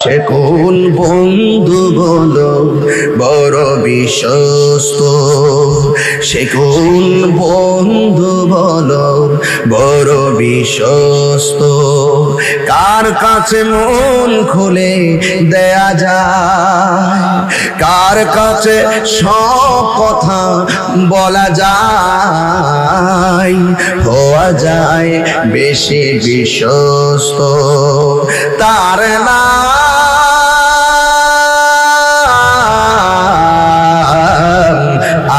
সে কোন বন্ধু বলো বড় বিশ্বস্ত, সে কোন বন্ধু বলো বড় বিশ্বস্ত, কার কাছে মন খুলে দেয়া যায়, কার কাছে সব কথা বলা যায়, হওয়া যায় বেশি বিশ্বস্ত, তার নাম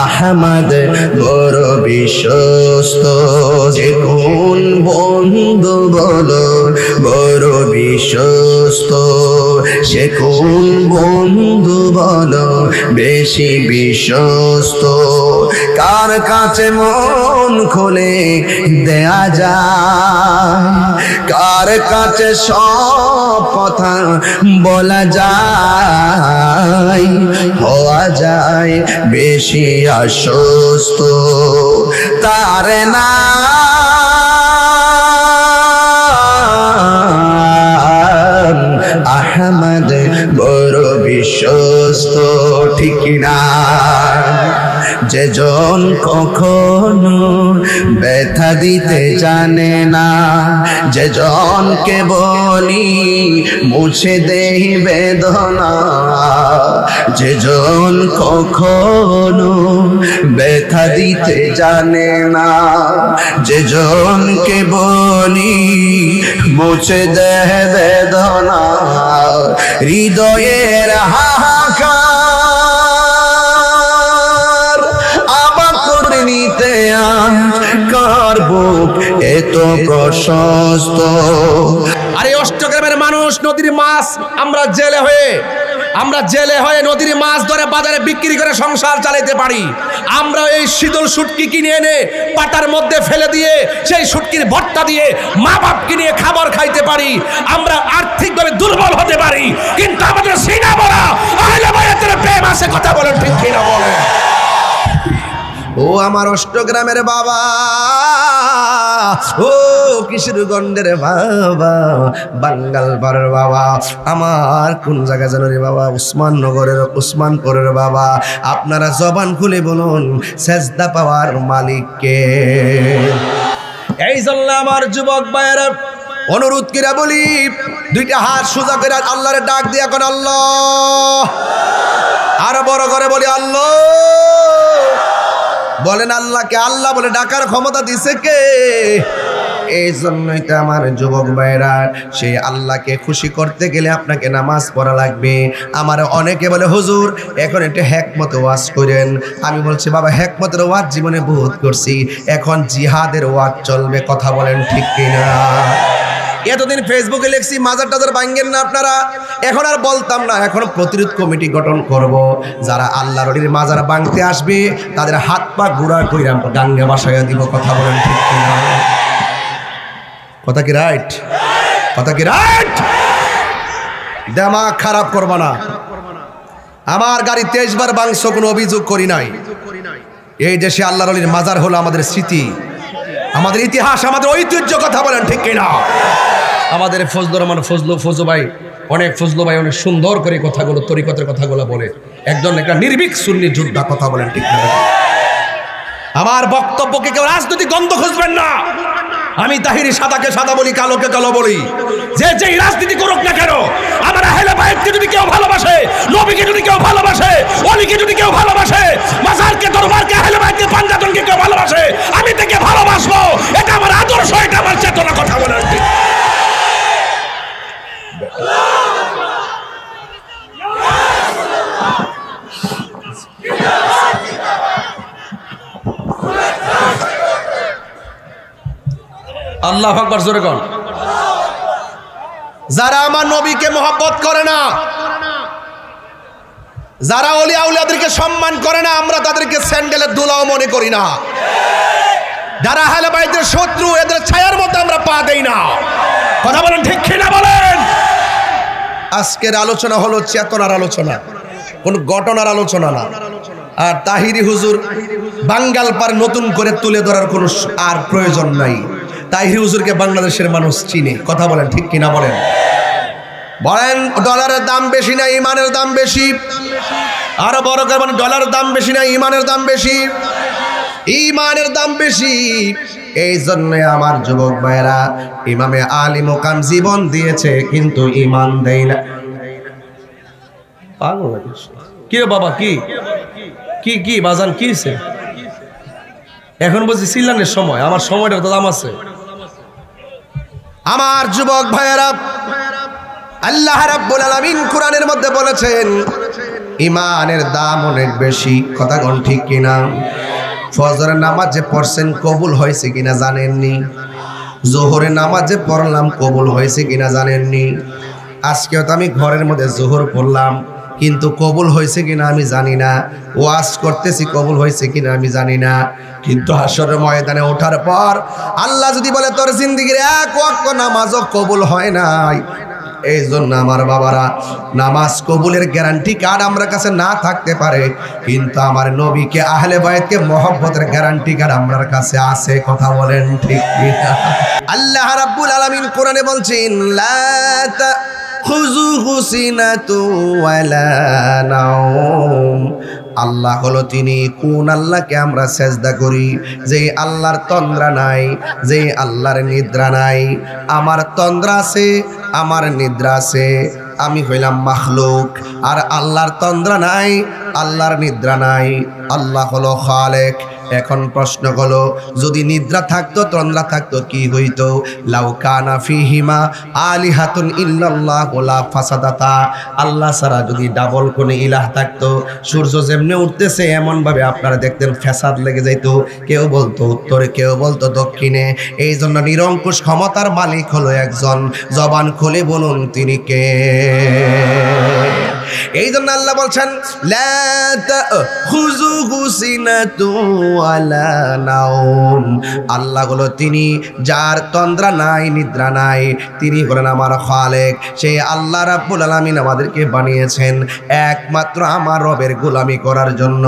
আহমদ বড় বিশ্বস্ত। যে কোন বন্ধু বলো বড় বিশ্বস্ত, সে কোন বন্ধু বলো বেশি বিশ্বস্ত, কার কাছে মন খুলে দেয়া যায়, কার কাছে সব কথা বলা যায়, হওয়া যায় বেশি আশ্বস্ত, তার নাম আহমদ বড় বিশ্বস্ত। ঠিক না? যেজন কখনো ব্যথা দিতে জানে না, যেজনকে বলি মুছে দেই বেদনা, যেজন কখনো ব্যথা দিতে জানে না, যেজনকে বলি মুছে দেয় বেদনা, হৃদয়ের হাহাকার আবার করে নিতে কার বুক এত প্রশস্ত। আরে অষ্টগ্রামের মানুষ নদীর মাছ আমরা জেলে হয়ে নদীর মাছ ধরে বাজারে বিক্রি করে সংসার চালাতে পারি। আমরা এই শীতল শুটকি কিনে এনে পাটার মধ্যে ফেলে দিয়ে সেই শুটকির ভর্তা দিয়ে মা বাপকে নিয়ে খাবার খাইতে পারি। আমরা আর্থিকভাবে দুর্বল হতে পারি, কিন্তু আমাদের সিনা বলা আহলে বায়াতের প্রেম আছে। কথা বলেন ঠিক কিনা বলেন? ও আমার অষ্টগ্রামের বাবা, ও কিশোরগঞ্জের বাবা, বাঙ্গালপাড়ের বাবা, আমার কোন জায়গা জানো রে বাবা? উসমানপুরের বাবা। আপনারা জবান খুলে বলুন সেজদা পাওয়ার মালিককে। এই জন্য আমার যুবক ভাইয়েরা অনুরোধ করে বলি, দুইটা হাত সোজা করে আল্লাহরে ডাক দিয়ে এখন আল্লাহ, আরো বড় করে বলি আল্লাহ। বলেন আল্লাহকে আল্লাহ বলে ডাকার ক্ষমতা দিছে কে? এই জন্যই তো আমার যুবক ভাইরা, সেই আল্লাহকে খুশি করতে গেলে আপনাকে নামাজ পড়া লাগবে। আমার অনেকে বলে হুজুর এখন একটু হেকমত ওয়াজ করেন। আমি বলছি বাবা হেকমতের ওয়াজ জীবনে বহুত করছি, এখন জিহাদের ওয়াজ চলবে। কথা বলেন ঠিক কিনা? এতদিন ফেসবুকে লিখছি মাজার টাজার ভাঙ্গেন না আপনারা, এখন আর বলতাম না। এখন প্রতিরোধ কমিটি গঠন করব, যারা আল্লাহর ওলির মাজার ভাঙতে আসবে তাদের হাত পা গুড়া কইরা গাঙ্গে বাসায়া দিব। কথা বলেন ঠিক কিনা? কথা কি রাইট? কথা কি রাইট? দিমাগ খারাপ করবা না। আমার গাড়ি 23 বার ভাঙছো, কোনো অভিযোগ করি নাই। এই দেশে আল্লাহর ওলির মাজার হলো আমাদের স্মৃতি, আমাদের ইতিহাস, আমাদের ঐতিহ্য। কথা বলেন ঠিক কিনা? আমাদের ফজলুর রহমান ফজলু ভাই, অনেক ফজলু ভাই অনেক সুন্দর করে কথাগুলো তরিকতের কথাগুলো বলে, একজন একটা নির্ভীক সুন্নি যোদ্ধা। কথা বলেন ঠিক কিনা? আমার বক্তব্যকে কেউ রাজনৈতিক গন্ধ খুঁজবেন না। আমি তাহিরি সাদাকে সাদা বলি, কালোকে কালো বলি। যে যেই রাজনীতি করুক না কেন, আমার আহলে বায়াতকে যদি কেউ ভালোবাসে, নবীকে যদি কেউ ভালোবাসে, ওলিকে যদি কেউ ভালোবাসে, মাজারকে, দরবারকে, আহলে বায়াতকে, পাঞ্জাতনকে কেউ ভালোবাসে, আমি তাকে ভালোবাসবো। এটা আমার আদর্শ, এটা আমার চেতনা। কথা বলেন ঠিক? আল্লাহু আকবার জোরে কোন। যারা আমার নবীকে মহব্বত করে না, যারা ওলি আউলিয়াদেরকে সম্মান করে না, আমরা তাদেরকে স্যান্ডেলের ধুলাও মনে করি না। যারা আহলে বাইতের শত্রু, এদের ছায়ার মধ্যে আমরা পা দেই না। কথা বলেন ঠিক কিনা বলেন? আজকের আলোচনা হলো চেতনার আলোচনা, কোন ঘটনার আলোচনা না। আর তাহিরি হুজুর বাঙ্গালপাড় নতুন করে তুলে ধরার কোনো আর প্রয়োজন নাই। তাহিরি হুজুরকে বাংলাদেশের মানুষ চিনে। কথা বলেন ঠিক কিনা বলেন? বলেন ডলারের দাম বেশি না ইমানের দাম বেশি? আরো বড় করে বলেন ডলারের দাম বেশি না ইমানের দাম বেশি? ইমানের দাম বেশি। এই জন্য আমার যুবক ভাইরা, ইমামে আলী মুকাম জীবন দিয়েছে কিন্তু ইমান দেয় না। পাগল কি রে বাবা, কি কি কি বাজান কি হইছে? এখন বলছি সিলানের সময়, আমার সময়টা তো দাম আছে। আমার যুবক ভাইয়েরা, আল্লাহ রাব্বুল আলামিন কোরআনের মধ্যে বলেছেন ইমানের দাম অনেক বেশি। কথা কোন ঠিক কিনা? ফজরের নামাজ যে পড়ছেন কবুল হয়েছে কিনা জানেননি? জোহরের নামাজ যে পড়লাম কবুল হয়েছে কিনা জানেননি? আজকেও তো আমি ঘরের মধ্যে জোহর পড়লাম, কিন্তু কবুল হয়েছে কিনা আমি জানি না। ওয়াজ করতেছি কবুল হয়েছে কিনা আমি জানি না। কিন্তু হাশরের ময়দানে ওঠার পর আল্লাহ যদি বলে তোর জিন্দেগির এক ওয়াক্ত নামাজও কবুল হয় নাই, এই জন্য আমার বাবারা, নামাজ কবুলের গ্যারান্টি কার্ড আমার কাছে না থাকতে পারে, কিন্তু আমার নবীকে আহলে বায়তকে মহব্বতের গ্যারান্টি কার্ড আমার কাছে আছে। কথা বলেন ঠিক কিনা? আল্লাহ রাব্বুল আলামিন কোরআনে বলছেন লা তাখুযুহু সিনাতু ওয়ালা নাওম। আল্লাহ হলো তিনি, কোন আল্লাহকে আমরা সেজদা করি? যে আল্লাহর তন্দ্রা নাই, যে আল্লাহর নিদ্রা নাই। আমার তন্দ্রা আছে, আমার নিদ্রা আছে, আমি হইলাম মাখলুক। আর আল্লাহর তন্দ্রা নাই, আল্লাহর নিদ্রা নাই। আল্লাহ হলো খালেক। এখন প্রশ্ন হলো, যদি নিদ্রা থাকতো তন্দ্রা থাকতো কি হইতো? লাউ কানা ফিহিমা আলিহাতুন ইল্লাল্লাহু লা ফাসাদাতা। আল্লাহ ছাড়া যদি ডাবল কোন ইলাহ থাকতো, সূর্য যেমনি উঠতেছে এমন ভাবে আপনারা দেখতেন ফ্যাসাদ লেগে যাইতো। কেউ বলতো উত্তরে, কেউ বলতো দক্ষিণে। এই জন্য নিরঙ্কুশ ক্ষমতার মালিক হলো একজন। জবান খুলে বলুন তিনি কে? এই জন্য আল্লাহ বলছেন লা তাখুযুহু সিনাতুন ওয়ালা নাওম। আল্লাহ হলো তিনি, যার তন্দ্রা নাই, নিদ্রা নাই। তিনি হলেন আমার খালেক। সেই আল্লাহ রাব্বুল আলামিন আমাদেরকে বানিয়েছেন একমাত্র আমার রবের গোলামি করার জন্য।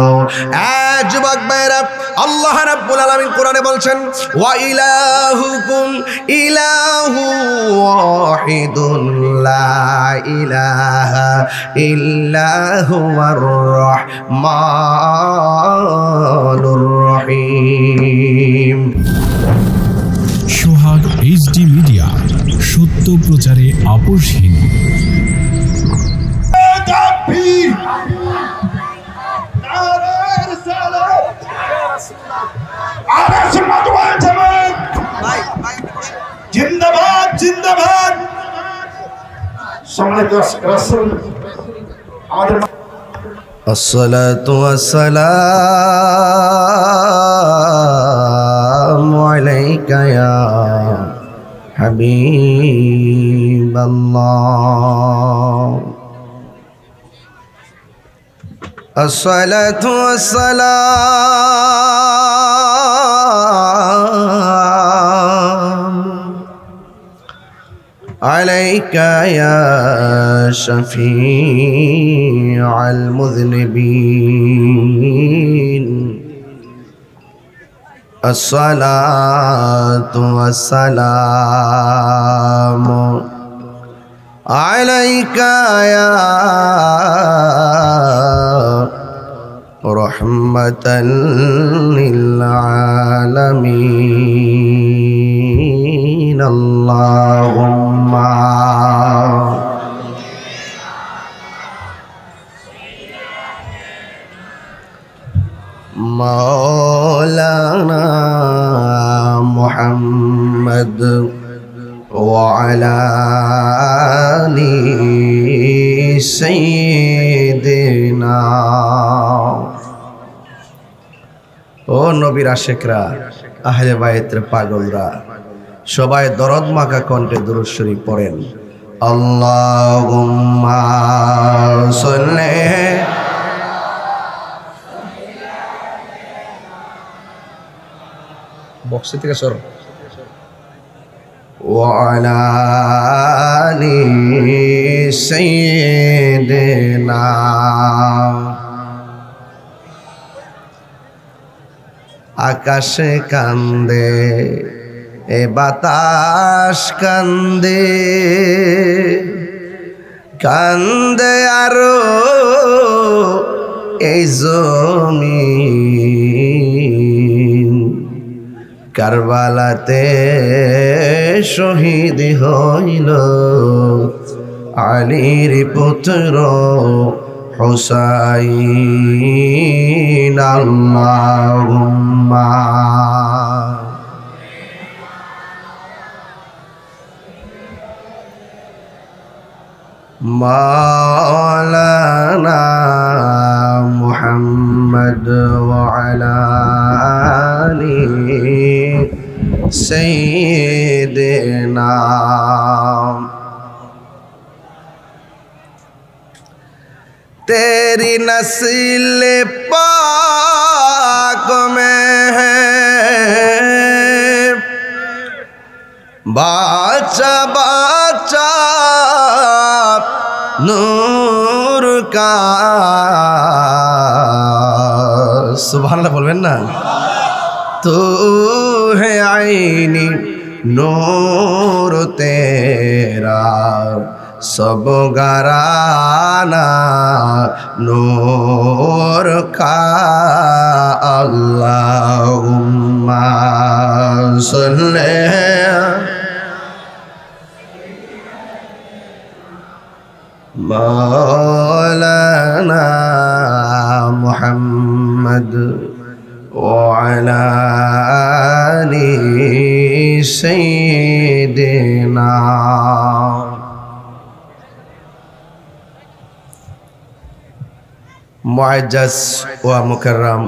যুবক ভাইরা, আল্লাহ রাব্বুল আলামিন কোরআনে বলছেন ওয়া ইলাহুকুম ইলাহু ওয়াহিদুন লা ইলাহা ইল্লা হুয়ার রহমানুর রহিম। সোহাগ এইচডি মিডিয়া, সত্য প্রচারে আপোষহীন। জিন্দাবাদ জিন্দাবাদ। সম্মানিত রাসূল, আমাদের আসসালাতু ওয়াসসালামু আলাইকা ইয়া হাবিবাল্লাহ। আসসালাতু ওয়াসসালামু আলাইকা ইয়া শাফিআল মুযনিবিন। আসসালাতু ওয়াসসালামু আলাইকা ইয়া রাহমাতাল লিল আলামিন। আল্লাহুম্মা মাওলানা মুহাম্মদ ওয়া আলা আলি সাইয়্যিদিনা। ও নবীর আশিকরা, আহলে বায়তের পাগলরা, সবাই দরদ মাখা কণ্ঠে দুরূদ শরীফ পড়েন। আল্লাহুম্মা সাল্লি বক্সে থেকে সর ওয়া আলা আলি সাইয়্যিদিনা। আকাশে কান্দে, এ বাতাস কান্দে, কান্দে আরো এই জমিন, কারবালাতে শহীদ হইল আলীর পুত্র হুসাইন। আল্লাহুম্মা মাওলানা মুহাম্মদ ওয়া আলা আলি সাইয়্যিদিনা। तेरी नस्ल पाक में है बाचा बाचा नूर का। सुभान अल्लाह बोलবেন না? तू है आईनी नूर तेरा सब घराना नूर का। अल्लाहुम्मा सल्ले मौलाना मुहम्मद व अला आलि सय्यिदिना। मुअज्जज़ व मुकर्रम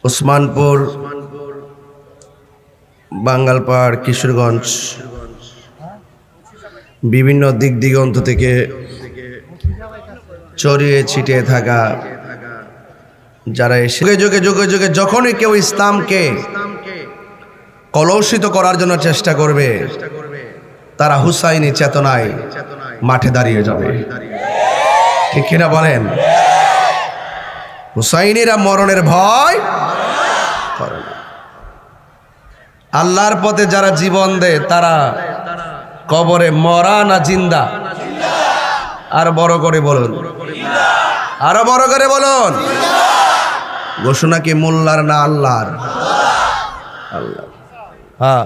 उस्मानपुर बांगालपाड़ किशोरगंज বিভিন্ন দিক দিগন্ত থেকে ছড়িয়ে ছিটিয়ে থাকা যারা যুগে যুগে যুগে যুগে যখনই কেউ ইসলামকে কলুষিত করার জন্য চেষ্টা করবে তারা হুসাইনি চেতনায় মাঠে দাঁড়িয়ে যাবে। ঠিক কিনা বলেন? হুসাইনিরা মরণের ভয় করে না। আল্লাহর পথে যারা জীবন দেয় তারা কবরে মরা না জিন্দা? আর বড় করে বলুন, আরো বড় করে বলুন। ঘোষণা কি মোল্লার না আল্লাহর? আল্লাহ। হ্যাঁ,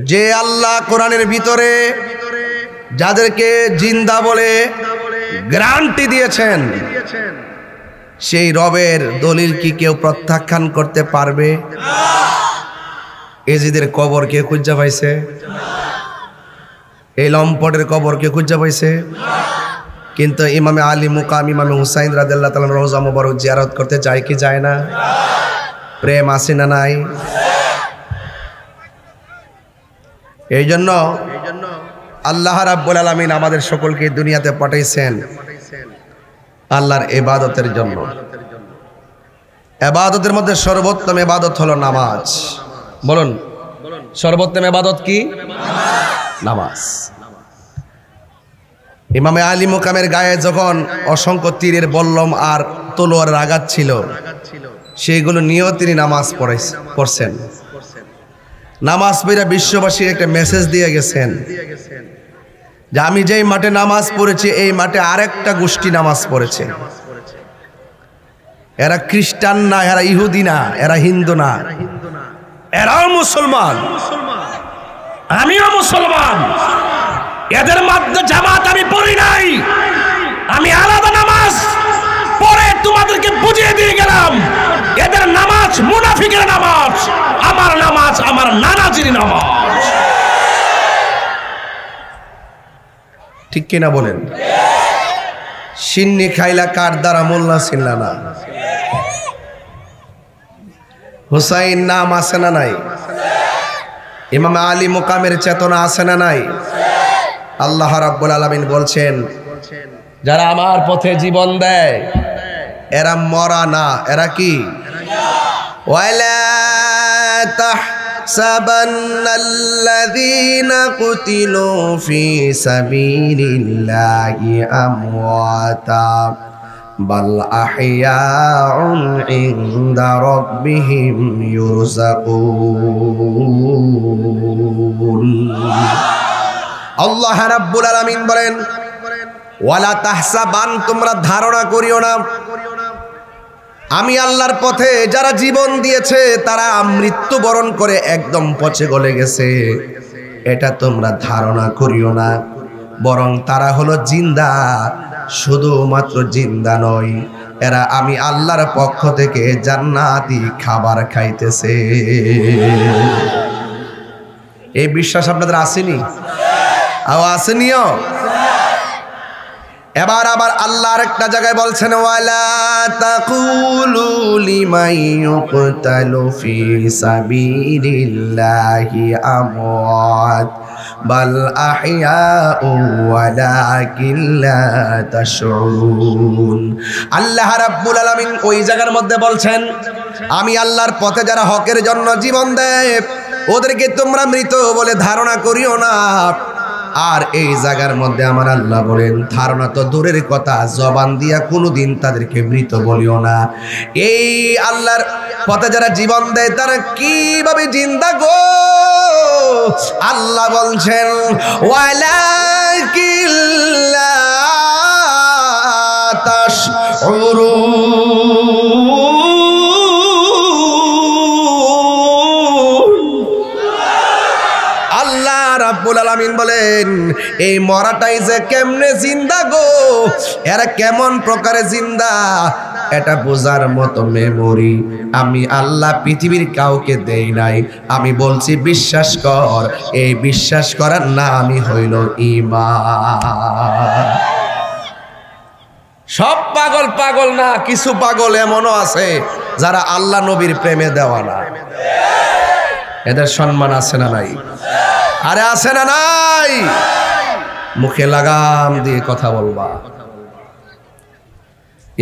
যে আল্লাহ কোরআনের ভিতরে যাদেরকে জিন্দা বলে গ্যারান্টি দিয়েছেন সেই রবের দলিল কি কেউ প্রত্যাখ্যান করতে পারবে? এজিদের কবর কে খুঁজা পাইছে? এই লম্পটের কবর কে খুঁজা পাইছে? কিন্তু ইমামে আলী মুকাম ইমামে হুসাইন রাদিয়াল্লাহু তাআলা রওজা মুবারক জিয়ারত করতে যায় কি যায় না? প্রেম আছে না নাই? এই জন্য আল্লাহ রাব্বুল আলামিন আমাদের সকলকে দুনিয়াতে পাঠাইছেন আল্লাহর ইবাদতের জন্য। ইবাদতের মধ্যে সর্বোত্তম ইবাদত হলো নামাজ। বলুন, সর্বোত্তম ইবাদত কি? নামাজ। ইমামে আলী মুকামের গায়ে যখন অসংখ্য তীরের বল্লম আর তলোয়ারের আঘাত ছিল সেইগুলো নিয়েও তিনি নামাজ পড়ছেন। নামাজ পড়ে বিশ্ববাসীর একটা মেসেজ দিয়ে গেছেন যে আমি যেই মাঠে নামাজ পড়েছি এই মাঠে আরেকটা গোষ্ঠী নামাজ পড়েছে। এরা খ্রিস্টান না, এরা ইহুদি না, এরা হিন্দু না, এরাও মুসলমান, আমিও মুসলমান। এদের মধ্যে জামাত আমি পড়ি নাই, আমি আলাদা নামাজ পড়ে তোমাদেরকে বুঝিয়ে দিয়ে গেলাম। এদের নামাজ মুনাফিকের নামাজ, আমার নামাজ আমার নানাজির নামাজ। ঠিক কিনা বলেন? সিন্নি খাইলা কার দ্বারা মোল্লা ছিল্লা না। হুসাইন নাম আছে না নাই? ইমাম আলী মুকামের চেতনা আছে না নাই? আল্লাহ রাব্বুল আলামিন বলছেন যারা আমার পথে জীবন দেয় এরা মরা না, এরা কি? ওয়ালা তাহসাবান্নাল্লাযীনা কুতিলু ফী সাবিলিল্লাহি আমওয়াতা বাল আহইয়াউন ইনদা রাব্বিহিম ইউরযাকুন। আল্লাহ রাব্বুল আলামিন বলেন, ওয়ালা তাহসাবান, তোমরা ধারণা করিও না আমি আল্লাহর পথে যারা জীবন দিয়েছে তারা মৃত্যুবরণ করে একদম পচে গলে গেছে, এটা তোমরা ধারণা করিও না। বরং তারা হলো জিন্দা, শুধুমাত্র জিন্দা নয়, এরা আমি আল্লাহর পক্ষ থেকে জান্নাতি খাবার খাইতেছে। এই বিশ্বাস আপনাদের আসেনি? আসেনিও? এবার আবার আল্লাহ আরেকটা জায়গায় বলছেন, ওয়ালা তাকুলু লিমান ইউকতালু ফি সাবিলিল্লাহি আমওয়াত বাল আহইয়াউ ওয়ালাকিন লা তাশউরুন। আল্লাহ রাব্বুল আলামিন ওই জায়গার মধ্যে বলছেন, আমি আল্লাহর পথে যারা হকের জন্য জীবন দেয় ওদেরকে তোমরা মৃত বলে ধারণা করিও না। আর এই জায়গার মধ্যে আমার আল্লাহ বলেন, ধারণা তো দূরের কথা, জবান দিয়া কোনোদিন তাদেরকে মৃত বলিও না। এই আল্লাহর পথে যারা জীবন দেয় তারা কিভাবে জিন্দা গো? আল্লাহ বলছেন, ওয়ালাকিন লা তাশউরুন। আল্লাহ রাব্বুল আলামিন বলেন, এই মরাটাই যে কেমনে জিন্দা গো, এরা কেমন প্রকারে জিন্দা, এটা বোঝার মতো মেমোরি আমি আল্লাহ পৃথিবীর কাউকে দেই নাই। আমি বলছি বিশ্বাস কর, এই বিশ্বাস করার নামই হইল ঈমান। সব পাগল পাগল না, কিছু পাগল এমনও আছে যারা আল্লাহ নবীর প্রেমে দেওয়ানা। এদের সম্মান আছে না নাই? আরে আছে না নাই? মুখে লাগাম দিয়ে কথা বলবা।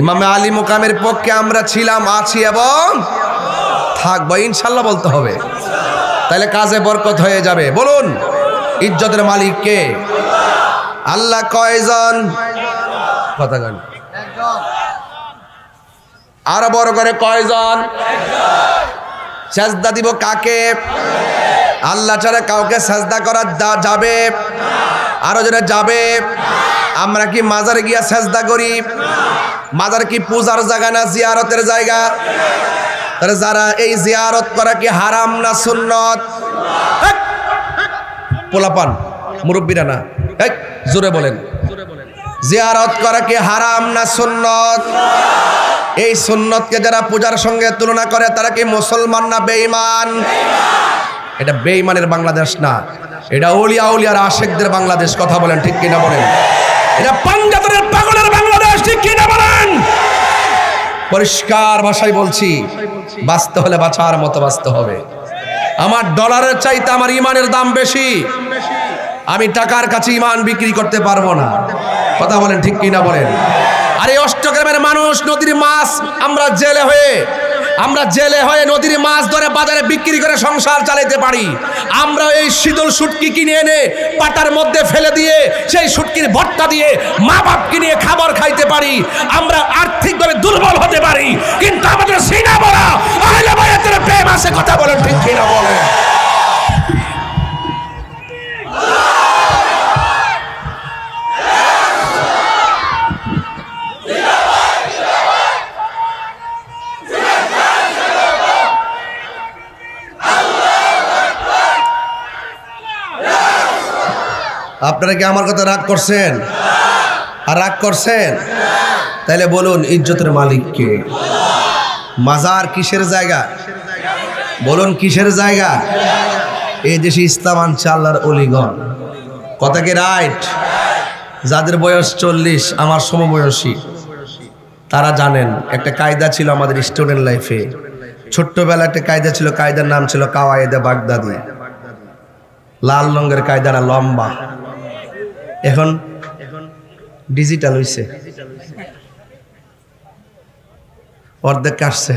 ইমামে আলী মুকামের পক্ষে আমরা ছিলাম, আছি এবং থাকবো ইনশাল্লাহ বলতে হবে, তাহলে কাজে বরকত হয়ে যাবে। বলুন, ইজ্জতের মালিক কে? আল্লাহ। কয়জন? কথা গান আরো বড় করে, কয়জন? সেজদা দিব কাকে? আল্লাহ ছাড়া কাউকে সেজদা করা যাবে? আরো যারা যাবে। আমরা কি মাজারে গিয়া সেজদা করি? মাজার কি পূজার জায়গা না জিয়ারতের জায়গা? তাহলে যারা এই জিয়ারত করা কি হারাম না সুন্নত? পোলাপান মুরব্বীরা না, জোরে বলেন, জিয়ারত করা কি হারাম না সুন্নত? এই সুন্নতকে যারা পূজার সঙ্গে তুলনা করে তারা কি মুসলমান না বেঈমান? এটা বেঈমানের বাংলাদেশ না, এটা ওলিয়া উলিয়ার আশেকদের বাংলাদেশ। কথা বলেন ঠিক কিনা বলেন? এটা পাঞ্জাবের পাগলের বাংলাদেশ, ঠিক কিনা বলেন? পরিষ্কার ভাষায় বলছি, বাঁচতে হলে বাঁচার মতো বাঁচতে হবে। আমার ডলারের চাইতে আমার ইমানের দাম বেশি। আমি টাকার কাছে ইমান বিক্রি করতে পারবো না। কথা বলেন ঠিক কিনা বলেন? আরে অষ্টগ্রামের মানুষ নদীর মাছ, আমরা জেলে হয়ে নদীর মাছ ধরে বাজারে বিক্রি করে সংসার চালাতে পারি। আমরা এই শীতল শুটকি কিনে এনে পাটার মধ্যে ফেলে দিয়ে সেই শুটকির ভর্তা দিয়ে মা বাপকে নিয়ে খাবার খাইতে পারি। আমরা আর্থিকভাবে দুর্বল হতে পারি, কিন্তু আমাদের সিনা বলা আহলে বায়াতের প্রেম আছে। কথা বলেন ঠিক কিনা বলেন? আপনারা কি আমার কথা রাগ করছেন? আর রাগ করছেন? তাহলে বলুন, ইজ্জতের মালিক কে? মাজার কিসের জায়গা? বলুন কিসের জায়গা? এই দেশে ইসলাম আনছে আল্লাহর অলিগণ। কথা কি রাইট? যাদের বয়স 40, আমার সমবয়সী, তারা জানেন একটা কায়দা ছিল আমাদের স্টুডেন্ট লাইফে। ছোট্টবেলা একটা কায়দা ছিল, কায়দার নাম ছিল কাওয়ায়েদে বাগদাদি। লাল রঙের কায়দাটা লম্বা, এখন ডিজিটাল হইছে, অর্ধেক কাটছে।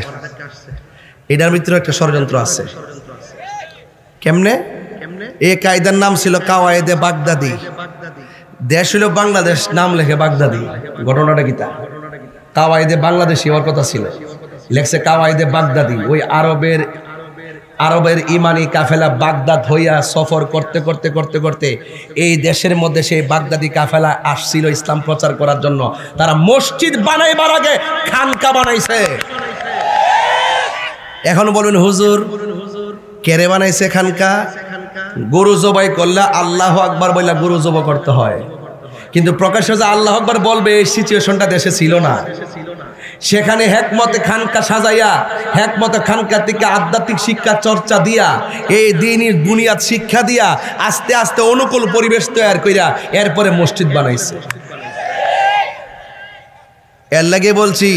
এটার ভিতরে একটা ষড়যন্ত্র আছে। কেমনে? এই কায়দার নাম ছিল কাওয়ায়েদে বাগদাদি। দেশ হইল বাংলাদেশ, নাম লেখে বাগদাদি। ঘটনাটা কি তা? কাওয়াইদে বাংলাদেশি হওয়ার কথা ছিল, লেখছে কাওয়াইদে বাগদাদি। ওই আরবের ইমানি কাফেলা বাগদাদ হইয়া সফর করতে করতে করতে করতে এই দেশের মধ্যে সেই বাগদাদি কাফেলা আসছিল ইসলাম প্রচার করার জন্য। তারা মসজিদ বানাইবার আগে খানকা বানাইছে। এখন বলুন হুজুর কেরে বানাইছে খানকা? গরু জবাই করলে আল্লাহু আকবার বললে গরু জবাই করতে হয়, কিন্তু প্রকাশ্যে যে আল্লাহু আকবার বলবে এই সিচুয়েশনটা দেশে ছিল না। সেখানে হেকমতে খানকা সাজাইয়া, হেকমতে খানকা থেকে আধ্যাত্মিক শিক্ষা চর্চা দিয়া, এই দ্বীনের বুনিয়াদ শিক্ষা দিয়া আস্তে আস্তে অনুকূল পরিবেশ তৈরি কইরা এরপরে মসজিদ বানাইছে। এর লাগে বলছি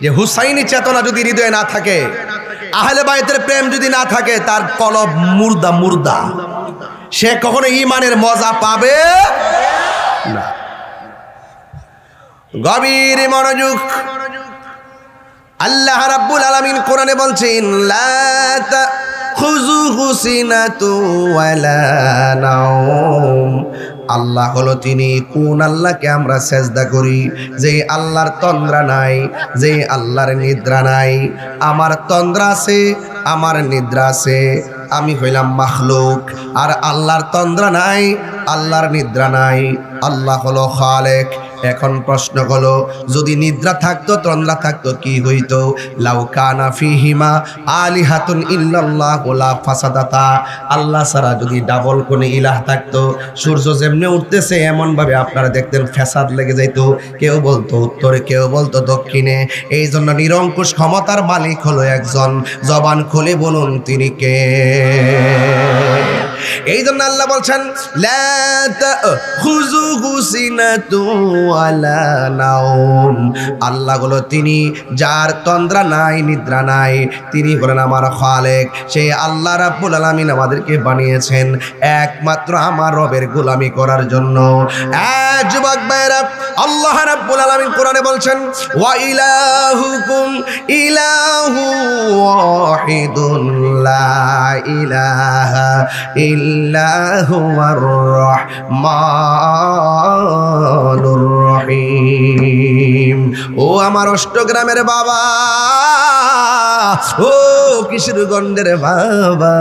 যে হুসাইনি চেতনা যদি হৃদয়ে না থাকে, আহলে বাইতের প্রেম যদি না থাকে, তার কলব মুর্দা মুর্দা, সে কখনো ঈমানের মজা পাবে না। গভীর মনোযোগ। আল্লাহ রাব্বুল আলামিন কোরআনে বলছেন লা তাখুযুহু সিনাতু ওয়ালা নাওম। আল্লাহ হলো তিনি, কোন আল্লাহকে আমরা সেজদা করি? যে আল্লাহর তন্দ্রা নাই, যে আল্লাহর নিদ্রা নাই। আমার তন্দ্রা আছে, আমার নিদ্রা আছে, আমি হইলাম মাখলুক। আর আল্লাহর তন্দ্রা নাই, আল্লাহর নিদ্রা নাই। আল্লাহ হলো খালেক। এখন প্রশ্ন হলো, যদি নিদ্রা থাকতো, তন্দ্রা থাকতো, কি হইতো? লাউ কানা ফিহিমা আলিহাতুন ইল্লাল্লাহু লা ফাসাদাতা। আল্লাহ ছাড়া যদি ডাবল কোন ইলাহ থাকতো, সূর্য যেমনি উঠতেছে এমন ভাবে আপনারা দেখতেন ফ্যাসাদ লেগে যাইতো। কেউ বলতো উত্তরে, কেউ বলতো দক্ষিণে। এই জন্য নিরঙ্কুশ ক্ষমতার মালিক হলো একজন। জবান খুলে বলুন তিনি কে? এই জন্য আল্লাহ বলছেন লা তাখুযুহু সিনাতুন ওয়ালা নাওম। আল্লাহ হলো তিনি, যার তন্দ্রা নাই, নিদ্রা নাই। তিনি হলেন আমার খালেক। সেই আল্লাহ রাব্বুল আলামিন আমাদেরকে বানিয়েছেন একমাত্র আমার রবের গোলামি করার জন্য। যুবক ভাইরা, আল্লাহ রাব্বুল আলামিন কোরআনে বলছেন ওয়া ইলাহুকুম ইলাহু ওয়াহিদুন লা ইলাহা ইল্লা হুয়ার রহমানুর রহিম। ও আমার অষ্টগ্রামের বাবা, ও কিশোরগঞ্জের বাবা,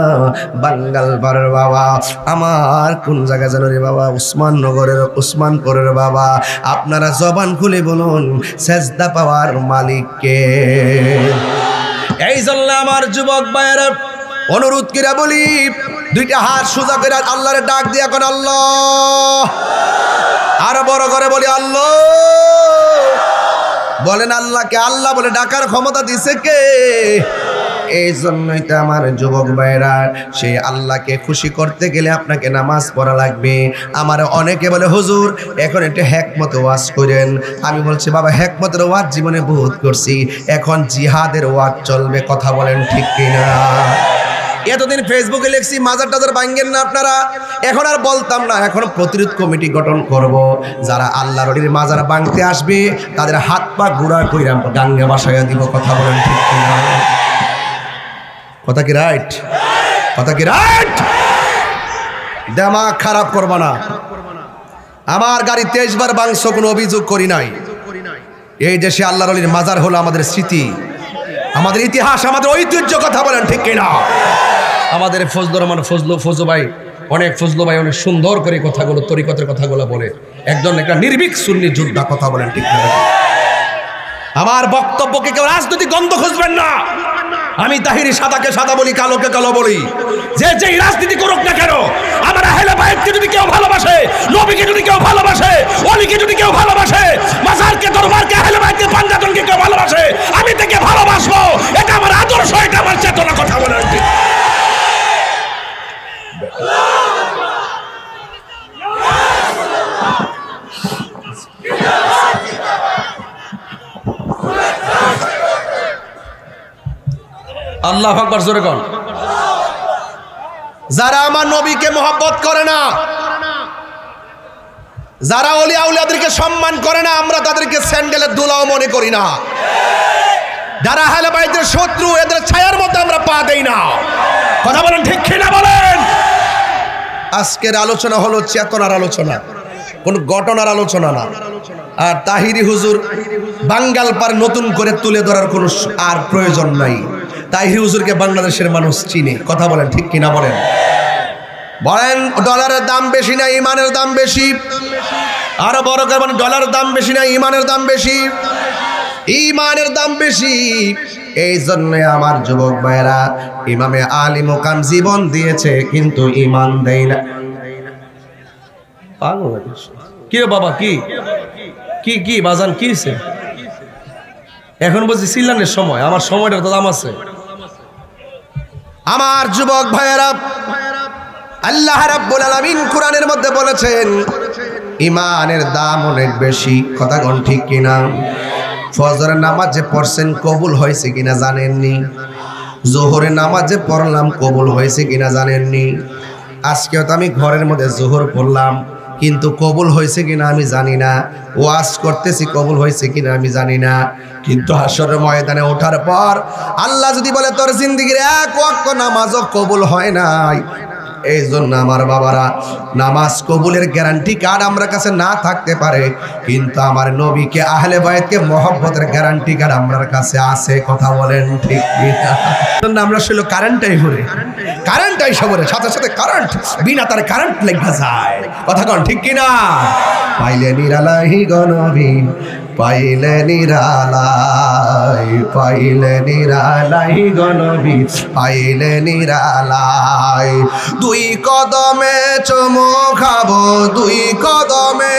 বাঙ্গালপাড়ের বাবা, আমার কোন জায়গা জানো রে বাবা, উসমাননগরের, উসমানপুরের বাবা, আপনারা জবান খুলে বলুন সেজদা পাওয়ার মালিককে। এই জন্য আমার যুবক ভাইয়েরা অনুরোধ করে বলি, দুইটা হাত সোজা করে আল্লাহরে ডাক দিয়া কোন আল্লাহ, আর বড় করে বলি আল্লাহ। বলেন আল্লাহকে আল্লাহ বলে ডাকার ক্ষমতা দিছে কে? এই জন্যই তো আমার যুবক ভাইরা, সেই আল্লাহকে খুশি করতে গেলে আপনাকে নামাজ পড়া লাগবে। আমার অনেকে বলে হুজুর এখন একটা হেকমত ওয়াজ করেন। আমি বলছি বাবা, হেকমতের ওয়াজ জীবনে বহুত করছি, এখন জিহাদের ওয়াজ চলবে। কথা বলেন ঠিক কিনা? এতদিন ফেসবুকে লিখছি মাজার টাজার ভাঙ্গেন না আপনারা, এখন আর বলতাম না। এখন প্রতিরোধ কমিটি গঠন করব। যারা আল্লাহর ওলির মাজার ভাঙতে আসবে তাদের হাত পা গুড়া কইরা গাঙ্গে বাসায় দিব। কথা বলেন ঠিক কিনা? কথা কি রাইট? কথা কি রাইট? দিমাগ খারাপ করবা না। আমার গাড়ি 23 বার ভাঙছো, কোনো অভিযোগ করি নাই। এই দেশে আল্লাহর ওলির মাজার হলো আমাদের স্মৃতি, আমাদের ইতিহাস, আমাদের ঐতিহ্য। কথা বলেন ঠিক কিনা? আমাদের ফজলুর রহমান ফজলু ভাই, অনেক ফজলু ভাই অনেক সুন্দর করে কথাগুলো, তরিকতের কথাগুলো বলে। একজন একটা নির্ভীক সুন্নি যোদ্ধা। কথা বলেন ঠিক কিনা? আমার বক্তব্যকে কেউ রাজনৈতিক গন্ধ খুঁজবেন না। আমি তাহিরি সাদাকে সাদা বলি, কালোকে কালো বলি। যে যেই রাজনীতি করুক না কেন, আমার আহলে বাইতকে যদি কেউ ভালোবাসে, নবীকে যদি কেউ ভালোবাসে, ওলিকে যদি কেউ ভালোবাসে, মাজারকে, দরবারকে, আহলে বাইতকে, পাঞ্জাতনকে কেউ ভালোবাসে, আমি তাকে ভালোবাসবো। এটা আমার আদর্শ, এটা আমার চেতনা। কথা বলেন ঠিক? আল্লাহু আকবার, জোরে কোন। যারা আমার নবীকে মহব্বত করে না, যারা ওলিয়া আউলিয়াদেরকে সম্মান করে না, আমরা তাদেরকে স্যান্ডেলের দুলাও মনে করি না। যারা আহলে বাইতের শত্রু, এদের ছায়ার মধ্যে আমরা পা দেই না। কথা বলেন ঠিক কিনা? বলেন। আজকের আলোচনা হলো চেতনার আলোচনা, কোন ঘটনার আলোচনা না। আর তাহিরি হুজুর বাঙ্গাল পার নতুন করে তুলে ধরার কোনো আর প্রয়োজন নাই। তাহির হুজুরকে বাংলাদেশের মানুষ চিনে। কথা বলেন ঠিক কিনা বলেন? বলেন ডলারের দাম বেশি না ইমানের দাম বেশি? আরো বড় করে বলেন ডলারের দাম বেশি না ইমানের দাম বেশি? ইমানের দাম বেশি। এই জন্য আমার যুবক ভাইরা ইমামে আলী মুকাম জীবন দিয়েছে কিন্তু ইমান দেয় না। কি রে বাবা কি কি কি বাজান কি হইছে? এখন বলছি সিল্লানের সময়, আমার সময়টার তো দাম আছে। আমার যুবক ভাইয়েরা, আল্লাহ রাব্বুল আলামিন কোরআনের মধ্যে বলেছেন ইমানের দাম অনেক বেশি। কথা কোন ঠিক কিনা? ফজরের নামাজ যে পড়ছেন কবুল হয়েছে কিনা জানেননি? জোহরের নামাজ যে পড়লাম কবুল হয়েছে কিনা জানেননি? আজকেও তো আমি ঘরের মধ্যে জোহর পড়লাম কিন্তু কবুল হয়েছে কিনা আমি জানি না। ওয়াজ করতেছি কবুল হয়েছে কিনা আমি জানি না। কিন্তু হাশরের ময়দানে ওঠার পর আল্লাহ যদি বলে তোর জিন্দেগির এক ওয়াক্ত নামাজও কবুল হয় নাই, এই জন্য আমার বাবারা নামাজ কবুলের গ্যারান্টি কার্ড আমরা কাছে না থাকতে পারে কিন্তু আমার নবীকে আহলে বায়তকে মহব্বতের গ্যারান্টি কার্ড আমার কাছে আছে। কথা বলেন ঠিক কিনা? আমরা ছিল কারেন্টটাই ভরে কারেন্টটাই সবরে সাথে সাথে কারেন্ট বিনা তার কারেন্ট লেগে যায়। কথা কন ঠিক কিনা? পাইলে নিরালাই গনবী পাইলে নিরালাই, পাইলে নিরালাই গনবী পাইলে নিরালাই। দুই কদমে চুমু খাবো, দুই কদমে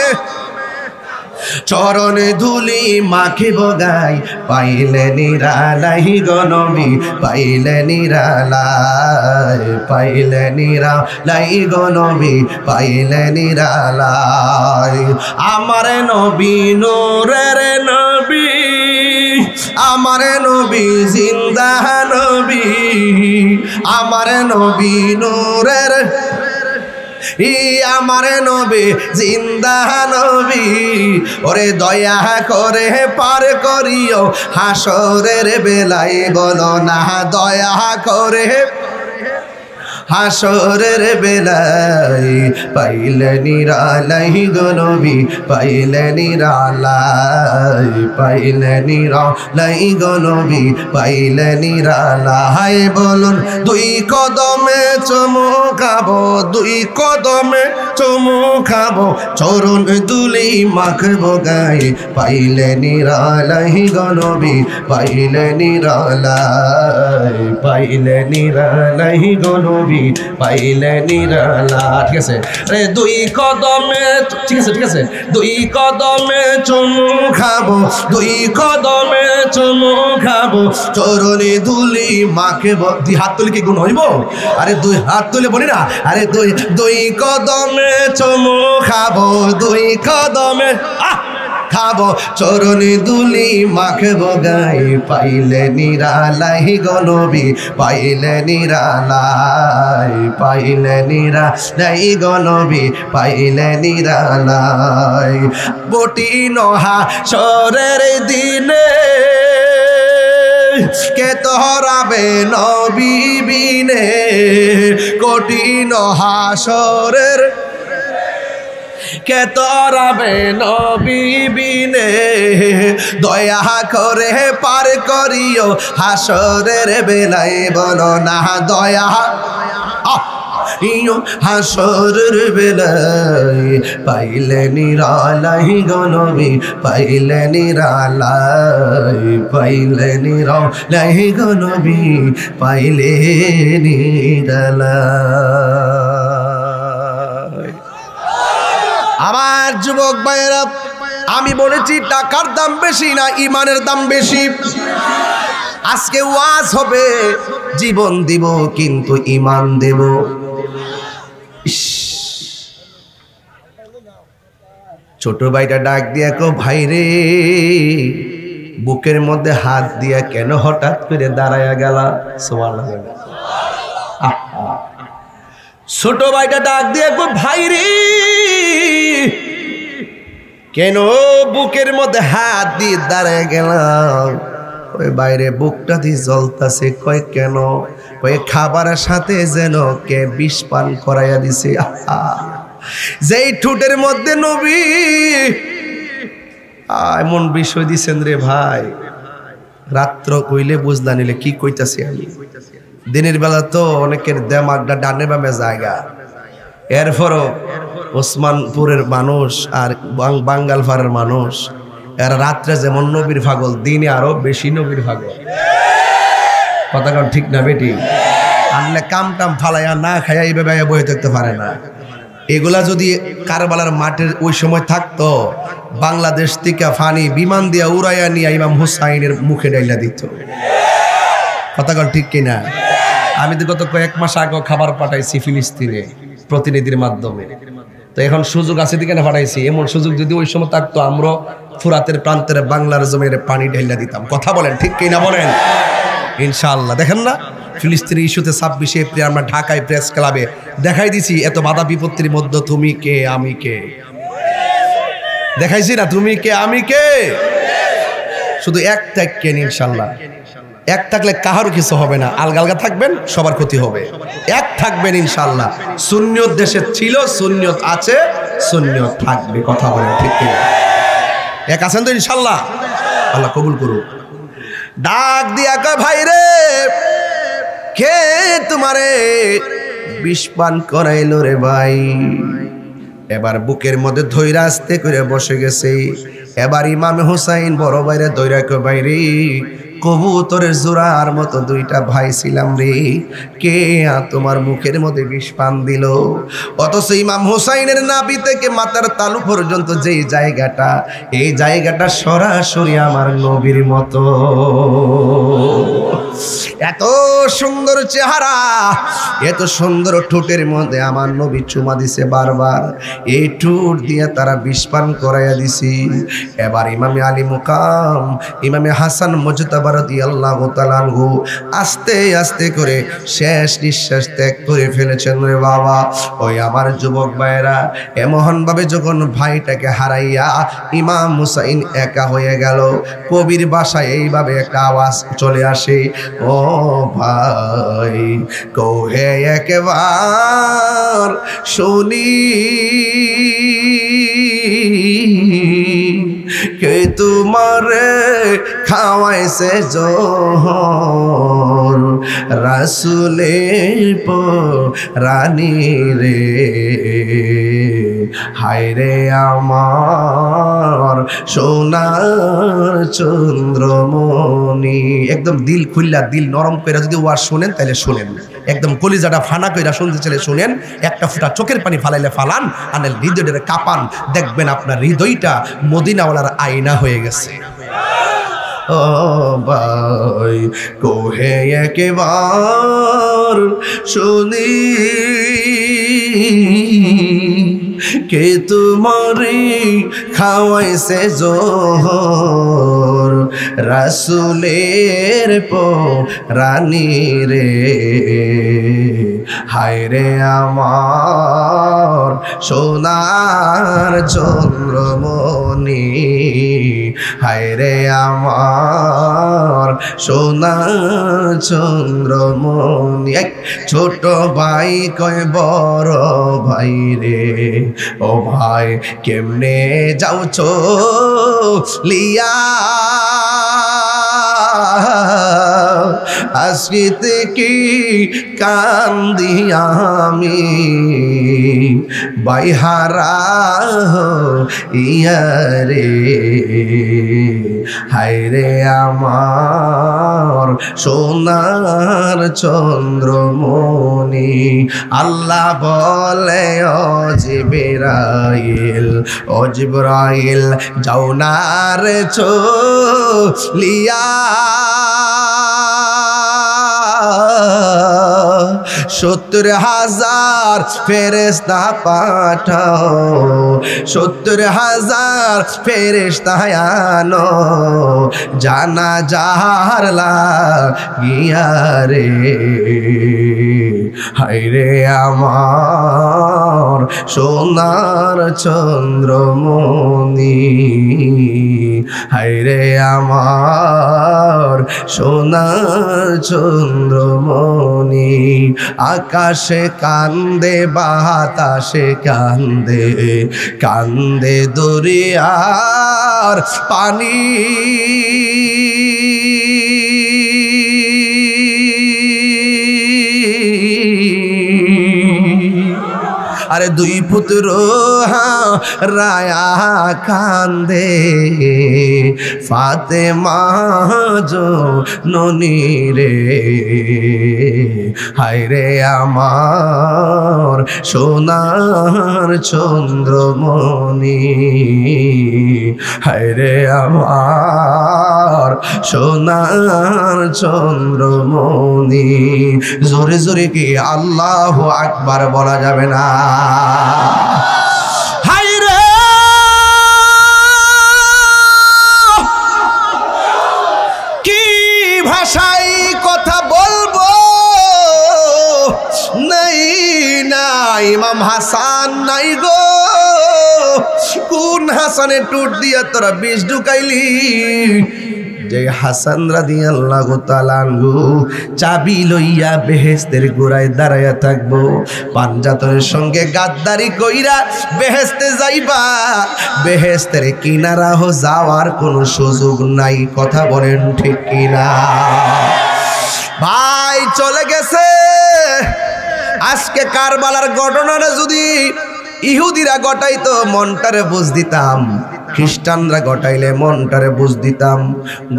চরণে ধুলি মাখিব গাই, পাইলে নিরালাই গনবী পাইলে নিরালাই, পাইলে নিরালাই গনবী পাইলে নিরালাই। আমার নবী নূরের নবী, আমার নবী জিন্দা নবী, আমার নবী নূরের আমার নবী জিন্দা নবী। ওরে দয়া করে পার করিও হাসরের বেলায়, বলো না দয়া করে হাসরের বেলায়। পাইলে নিরালাই গনবী পাইলে নিরালাই, পাইলে নিরালাই গনবী পাইলে নিরালাই। বলুন দুই কদমে চুমু খাবো, দুই কদমে চুমু খাবো চরণ দুলি মাখবো গায়ে, পাইলে নিরালাই গনবী পাইলে নিরালাই, পাইলে নিরালাই গনবী পাইলে নিরালা। ঠিক আছে রে দুই কদমে, ঠিক আছে ঠিক আছে, দুই কদমে চুমু খাবো, দুই কদমে চুমু খাবো চরণে ধুলি মাখবো। দুই হাত তুলে কি গুণ হইব? আরে দুই হাত তুলে বলি না, আরে দুই দুই কদমে চুমু খাবো, দুই কদমে খাবো চরণে দুলি মাখবো গায়ে, পাইলে নিরালাই গনবী পাইলে নিরালাই, পাইলে নিরালাই গনবী পাইলে নিরালাই। বটি নহা সরের দিনে কে তোরাবে নবী বিনে, কঠিন হাসরের কে তোরাবে নবী বিনে, দয়া করে পার করিও হাসরের বেলায়, বলো না দয়া হাসরের বেলায়। পাইলে নিরালাই গনবী পাইলে নিরালাই, পাইলে নিরালাই গনবী পাইলে নিরালাই। আমার যুবক ভাইয়েরা, আমি বলেছি টাকার দাম বেশি না ইমানের দাম বেশি। আজকে ওয়াজ হবে, জীবন দিব কিন্তু ইমান দেব। ছোট ভাইটা ডাক দিয়া কো ভাই রে, বুকের মধ্যে হাত দিয়া কেন হঠাৎ করে দাঁড়ায়া গেলা? সুবহানাল্লাহ। ছোট ভাইটা ডাক দিয়া কো ভাই রে, কেন বুকের মধ্যে হাত দিয়ে দাঁড়ায় গেলাম? ওই বাইরে বুকটা দিয়ে জ্বলতাছে। কয় কেন? ওই খাবারের সাথে যেন কে বিষ পান করাইয়া দিছে। যেই ঠোঁটের মধ্যে নবী এমন বিষয় দিছেন রে ভাই, রাত্র কইলে বুঝলা নিলে কি কইতাছি আমি। দিনের বেলা তো অনেকের দেমাগটা ডানে বামে জায়গা, এরপরও ওসমানপুরের মানুষ আর বাঙ্গালপাড়ার মানুষ এরা রাত্রে যেমন নবীর পাগল, দিনে আরো বেশি নবীর পাগল। কথা কারণ ঠিক না বেটি? আনলে কাম টাম ফালাইয়া না খাইয়া এইভাবে বয়ে থাকতে পারে না। এগুলা যদি কারবালার মাঠের ওই সময় থাকতো, বাংলাদেশ থেকে ফানি বিমান দিয়া উড়াইয়া নিয়ে ইমাম হুসাইনের মুখে ডাইলা দিত। কথা কারণ ঠিক কিনা? আমি তো গত কয়েক মাস আগে খাবার পাঠাইছি ফিলিস্তিনে প্রতিনিধির মাধ্যমে। তো এখন সুযোগ আছে দিকে না পাঠাইছি, এমন সুযোগ যদি ওই সময় থাকতো আমরা ফুরাতের প্রান্তের বাংলার জমির পানি ঢেলা দিতাম। কথা বলেন ঠিক কিনা বলেন? ইনশাআল্লাহ। দেখেন না ফিলিস্তিনি ইস্যুতে 26 এপ্রিল আমরা ঢাকায় প্রেস ক্লাবে দেখাই দিছি, এত বাধা বিপত্তির মধ্যে তুমি কে আমি কে, দেখাইছি না? তুমি কে আমি কে, শুধু এক থাকেন ইনশাআল্লাহ। এক থাকলে কাহারও কিছু হবে না, আলগা আলগা থাকবেন সবার ক্ষতি হবে। এক থাকবেন ইনশাআল্লাহ। সুন্নিয়ত দেশে ছিল, সুন্নিয়ত আছে, সুন্নিয়ত থাকবে। কথা বলেন ঠিক কিনা? এক আছেন তো ইনশাআল্লাহ? আল্লাহ কবুল করুক। ডাক দিয়া কয় ভাই রে, কে তোমারে বিষ পান করাইলো রে ভাই? এবার বুকের মধ্যে ধৈরা আস্তে করে বসে গেছে। এবার ইমাম হুসাইন বড় ভাইরে ধৈরা কয় ভাই রে, কবুতরের জোড়ার মতো দুইটা ভাই ছিলাম রে, কে তোমার মুখের মধ্যে বিষ পান দিল? অথচ ইমাম হুসাইনের নাভি থেকে মাথার তালু পর্যন্ত যেই জায়গাটা, এই জায়গাটা সরাসরি আমার নবীর মতো। এত সুন্দর চেহারা, এত সুন্দর ঠোঁটের মধ্যে আমার নবী চুমা দিছে বারবার, এই ঠোঁট দিয়ে তারা বিষ পান করাইয়া দিছি। এবার ইমামে আলী মুকাম, ইমামে হাসান মুজতাবা রাদিয়াল্লাহু তাআলা আনহু আস্তে আস্তে করে শেষ নিঃশ্বাস ত্যাগ করে ফেলেছেন রে বাবা। ওই আমার যুবক ভাইরা এমন ভাবে যখন ভাইটাকে হারাইয়া ইমাম হুসাইন একা হয়ে গেল, কবির ভাষায় এইভাবে একটা আওয়াজ চলে আসে, ও ভাই কোহে একবার শুনি, কে তোমারে খাওয়াইছে জোহর, রাসূলের রানী রে, হায় রে আমার সোনার চন্দ্রমণি। একদম দিল খুললা, দিল নরম করে যদি ওয়াজ শোনেন তাহলে শোনেন, একদম কলিজাটা ফানা কইরা শুনতে চলে শোনেন, একটা ফুটা চোখের পানি ফালাইলে ফালান, আর হৃদয়টা কাঁপান, দেখবেন আপনার হৃদয়টা মদিনাওয়ালার আয়না হয়ে গেছে। ও ভাই কোহে একবার শুনি, কে তোমারে খাওয়াইছে জোহর, রাসূলের রানী রে, হায় রে আমার সোনার চন্দ্রমণি, হায় রে আমার সোনার চন্দ্রমণি। এক ছোট ভাই কয় বড় ভাই রে, ও ভাই কেমনে যাওছো লিয়া, আজকে কি কান্দি আমি বাইহারা ইয়ারে, হায় রে আমার সোনার চন্দ্রমণি। আল্লাহ বলে ও জিবরাইল, ও জিবরাইল যাও না রে চলিয়া, 70,000 ফেরেশতা পাঠাও, 70,000 ফেরেশতা আনো, জানাজার লাগিয়া রে, হায়রে আমার সোনার চন্দ্রমণি, হায়রে আমার সোনার চন্দ্রমণি। আকাশে কান্দে বাতাসে কান্দে, কান্দে দরিয়ার পানি। আরে দুই পুত্র রায়া কান্দে, ফাতেমা জননী রে, হায়রে আমার সোনার চন্দ্রমণি, হায়রে আমার সোনার চন্দ্রমণি। জোরে জোরে কি আল্লাহু আকবার বলা যাবে না? হায়রে কি ভাষায় কথা বলবো, নাই না ইমাম হাসান নাই গো, কোন হাসানে টুট দিয়া তোরা বিষ ঢুকাইলি? যে হাসান রাদিয়াল্লাহু তাআলা আনহু চাবি লইয়া বেহেশতের গোড়ায় দাঁড়াইয়া থাকবো, পাঞ্জাতনের সঙ্গে গাদ্দারি কইরা বেহেশতে যাইবা, বেহেশতের কিনারা হো যাওয়ার কোনো সুযোগ নাই। কথা বলেন ঠিক কিনা? ভাই চলে গেছে। আজকে কারবালার ঘটনাটা যদি ইহুদিরা ঘটাইতো মনটারে বুঝ দিতাম, খ্রিস্টানরা ঘটাইলে মনটারে বুঝ দিতাম।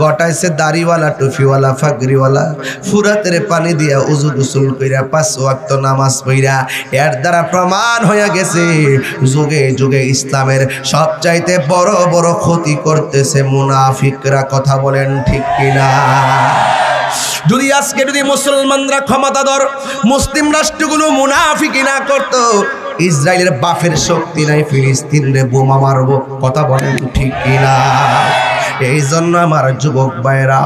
ঘটাইছে দাড়িওয়ালা, টুপিওয়ালা, ফাগরিওয়ালা, ফুরাতের পানি দিয়া উজু গোসল কইরা 5 ওয়াক্ত নামাজ পড়া। এর দ্বারা প্রমাণ হয়ে গেছে যুগে যুগে ইসলামের সবচাইতে বড় বড় ক্ষতি করতেছে মুনাফিকরা। কথা বলেন ঠিক কিনা? যদি আজকে যদি মুসলমানরা ক্ষমতাধর মুসলিম রাষ্ট্রগুলো মুনাফিকি না করতো, ইসরায়েলের বাফের শক্তি নাই ফিলিস্তিনে বোমা মারবো। কথা বলেন ঠিক কিনা? এই জন্য আমার যুবক ভাইরা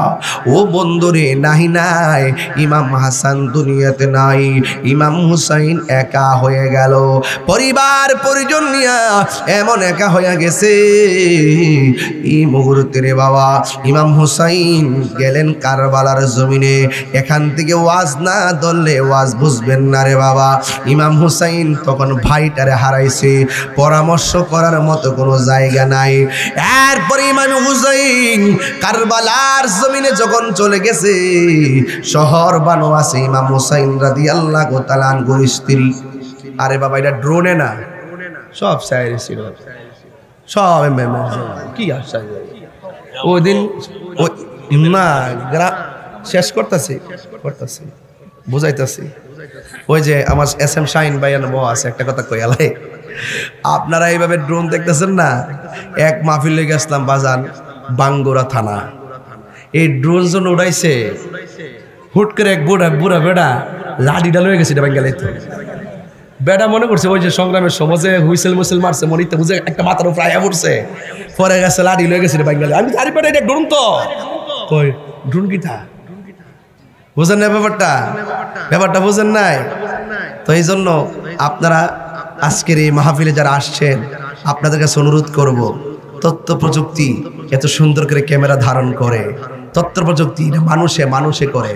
ও বন্ধুরে, নাহি নাই ইমাম হাসান দুনিয়াতে নাই, ইমাম হুসাইন একা হয়ে গেল, পরিবার পরিজন নিয়ে এমন একা হয়ে গেছে। এই মুহূর্তে রে বাবা ইমাম হুসাইন গেলেন কারবালার জমিনে। এখান থেকে ওয়াজ না ধরলে ওয়াজ বুঝবেন না রে বাবা। ইমাম হুসাইন তখন ভাইটারে হারাইছে, পরামর্শ করার মতো কোনো জায়গা নাই। এরপরে ইমাম হুসাইন কারবালার জমিনে যখন চলে গেছে, শহর বানো আছে ইমাম হুসাইন রাদিয়াল্লাহু তাআলা আনহুর স্ত্রী। আরে বাবা এটা ড্রোনে না, সব সাইরে ছিল, সব কি আসছে ওই দিন না শেষ করতেছি বুঝাইতেছি। ওই যে আমার SM শাহিন ভাইয়ান আছে একটা কথা কই আলাই, আপনারা এইভাবে ড্রোন দেখতেছেন না। এক মাহফিলে গেছিলাম বাজান বাঙ্গুরা থানা, এই ড্রোন জন্য উড়াইছে, হুট করে এক বুড়া বেড়া লাঠিটা লয়ে গেছে বাঙ্গালে। তো বেড়া মনে করছে ওই যে সংগ্রামের সমাজে হুইসেল মুসেল মারছে, মনিতে বুঝে একটা মাথার উপর আয়া পড়ছে, পরে গেছে লাঠি লয়ে গেছে বাঙ্গালে। আমি জানি বেটা এটা ড্রোন, তো কই ড্রোন কিটা বুঝেন না? ব্যাপারটা বুঝেন নাই তো। এই জন্য আপনারা আজকের এই মাহফিলে যারা আসছেন, আপনাদের কাছে অনুরোধ করব, তথ্য প্রযুক্তি এত সুন্দর করে ক্যামেরা ধারণ করে, তথ্য প্রযুক্তি মানুষে করে,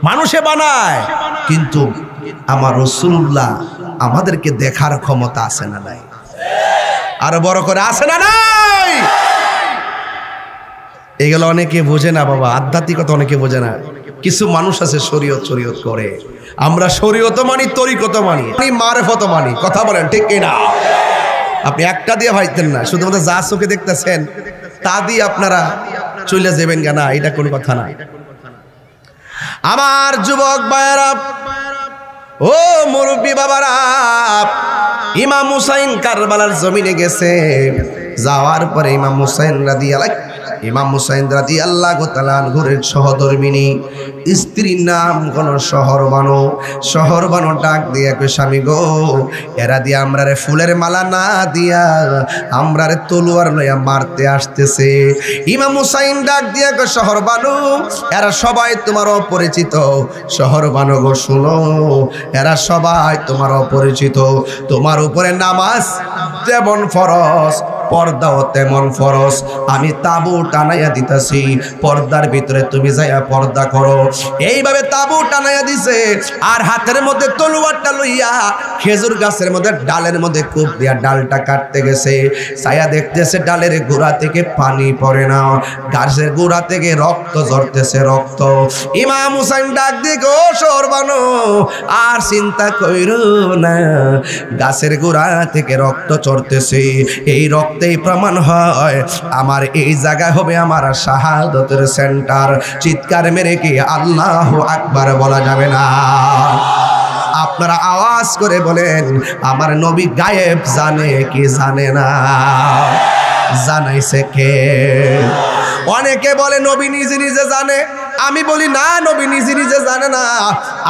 মানুষে বানায়, কিন্তু আমার রাসূলুল্লাহ আমাদেরকে দেখার ক্ষমতা আছে না নাই? আরো বড় করে আছে না নাই? এগুলো অনেকে বোঝে না বাবা, আধ্যাত্মিকতা অনেকে বোঝে না। কিছু মানুষ আছে শরীয়ত করে, আমরা শরীয়ত মানি, তরিকত মানি, মারেফত মানি। কথা বলেন ঠিক কিনা? আপনি একটা দিয়ে ভাইতেন না, শুধুমাত্র যা চোখে দেখতেছেন তা দিয়ে আপনারা চলে যাবেন কেনা, এটা কোনো কথা না। আমার যুবক ভাইয়েরা, ও মুরব্বী বাবারা, ইমাম হুসাইন কারবালার জমিনে গেছে, যাওয়ার পরে ইমাম হুসাইন রাদিয়াল্লাহু তাআলা আনহুর সহধর্মিনী স্ত্রীর নাম কোন শহরবানো ডাক দিয়া কই স্বামী গো, এরা দিয়ে আমরারে ফুলের মালা না দিয়া আমরারে তলোয়ার লইয়া মারতে আসতেছে। ইমাম হুসাইন ডাক দিয়া কই শহরবানো, এরা সবাই তোমার অপরিচিত। শহরবানো গো শুনো, এরা সবাই তোমার অপরিচিত। তোমার উপরে নামাজ যেমন ফরজ, পর্দাও তেমন ফরজ। আমি তাবু টানাইয়া দিতেছি, পর্দার ভিতরে তুমি যাইয়া পর্দা করো। এইভাবে তাবু টানাইয়া দিছে, আর হাতের মধ্যে তলোয়ারটা লইয়া খেজুর গাছের মধ্যে ডালের মধ্যে কূপ দিয়া ডালটা কাটতে গেছে। ছায়া দেখতেছে ডালের গোড়া থেকে পানি পড়ে না, গাছের গোড়া থেকে রক্ত ঝরতেছে রক্ত। ইমাম হুসাইন ডাক দিয়ে গো শহরবানো, আর চিন্তা কইরো না, গাছের গোড়া থেকে রক্ত চড়তেছে, এই রক্তেই প্রমাণ হয় আমার এই জায়গা হবে আমার শাহাদতের সেন্টার। চিৎকার মেরে কি আল্লাহু আকবার বলা যাবে না? আপনারা আওয়াজ করে বলেন, আমার নবী গায়েব জানে কি জানে না? জানাইছে কে? অনেকে বলে নবী নিজে নিজে জানে, আমি বলি না, নবী নিজে নিজে জানে না,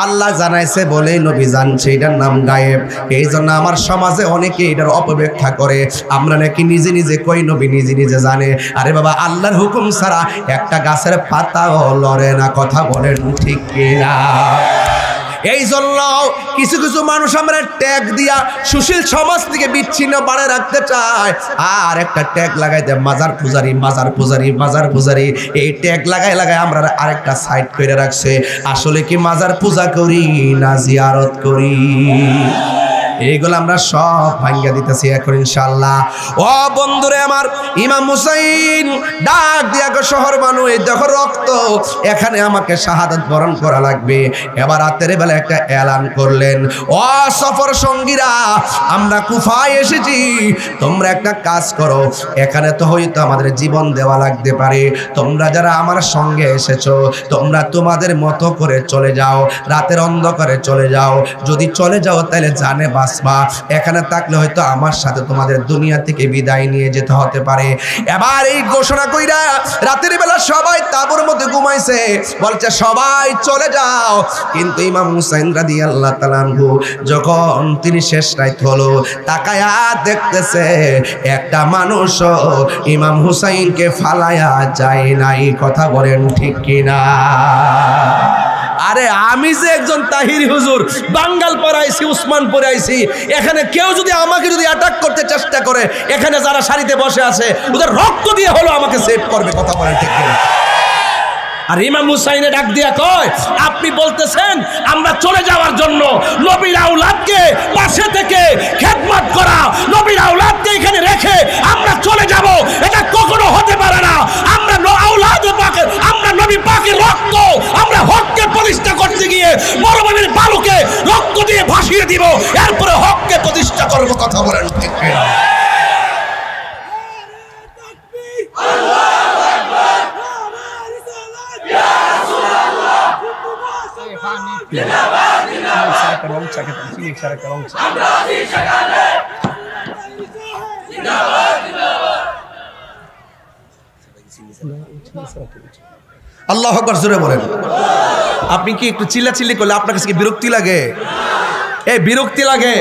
আল্লাহ জানাইছে বলেই নবী জানছে, এটার নাম গায়েব। এই জন্য আমার সমাজে অনেকে এটার অপব্যাখ্যা করে, আমরা নাকি নিজে নিজে কই নবী নিজে নিজে জানে। আরে বাবা, আল্লাহর হুকুম ছাড়া একটা গাছের পাতাও লড়ে না, কথা বলেন ঠিক কিনা? এই জন্য কিছু কিছু মানুষ আমরা ট্যাগ দিয়া সুশীল সমাজ থেকে বিচ্ছিন্ন বাড়ায় রাখতে চায়, আর একটা ট্যাগ লাগাইতে মাজার পূজারি মাজার পূজারি মাজার পূজারি, এই ট্যাগ লাগাই আমরা আরেকটা সাইড করে রাখছে। আসলে কি মাজার পূজা করি না জিয়ারত করি? এইগুলো আমরা সব ভাঙ্গা দিতেছি এখন ইনশাআল্লাহ। ও বন্ধুরে আমার, ইমাম হুসাইন ডাক দিয়া গো শহরবানো, এই দেখো রক্ত, এখানে আমাকে শাহাদাত বরণ করা লাগবে। এবার রাতের বেলা একটা এলান করলেন, ও সফর সঙ্গীরা, আমরা কুফায় এসেছি, তোমরা একটা কাজ করো, এখানে তো হয়তো আমাদের জীবন দেওয়া লাগতে পারে, তোমরা যারা আমার সঙ্গে এসেছো তোমরা তোমাদের মতো করে চলে যাও, রাতের অন্ধকারে চলে যাও। যদি চলে যাও তাহলে জানে বাঁচবা, এখানে থাকলে হয়তো আমার সাথে তোমাদের দুনিয়া থেকে বিদায় নিয়ে যেতে হতে পারে। এবার এই ঘোষণা কইরা রাতের বেলা সবাই তাঁবুর মধ্যে ঘুমাইছে, বলছে সবাই চলে যাও। কিন্তু ইমাম হুসাইন রাদিয়াল্লাহু তাআলা আনহু যখন তিনি শেষ রাত হলো, তাকায়া দেখতেছে একটা মানুষ ইমাম হুসাইনকে ফালায়া যায় নাই, কথা বলেন ঠিক কিনা? আরে আমি যে একজন তাহিরি হুজুর, বাঙ্গাল পড়াইছি, উসমান পড়াইছি, এখানে কেউ যদি আমাকে যদি অ্যাটাক করতে চেষ্টা করে, এখানে যারা সারিতে বসে আছে ওদের রক্ত দিয়ে হলো আমাকে সেভ করবে, কথা বলেন ঠিক কিনা? আর ইমাম হুসাইনে ডাক দিয়া কয়, আপনি বলতেছেন আমরা চলে যাওয়ার জন্য, নবীর আওলাদকে পাশে থেকে খেদমত করা, নবীর আওলাদকে এখানে রেখে আমরা চলে যাব, এটা কখনো হতে পারে না। আমরা আওলাদে পাকের, আমরা নবী পাকের রক্ত আমরা হককে প্রতিষ্ঠা করতে গিয়ে মরুভূমির বালুকে রক্ত দিয়ে ভাসিয়ে দিব, এরপরে হককে প্রতিষ্ঠা করব, কথা বলেন ঠিক কিনা? আল্লাহু আকবার জোরে বলেন। আপনি কি একটু চিল্লাচিল্লি করলে আপনার কাছে কি বিরক্তি লাগে? এই বিরক্তি লাগে?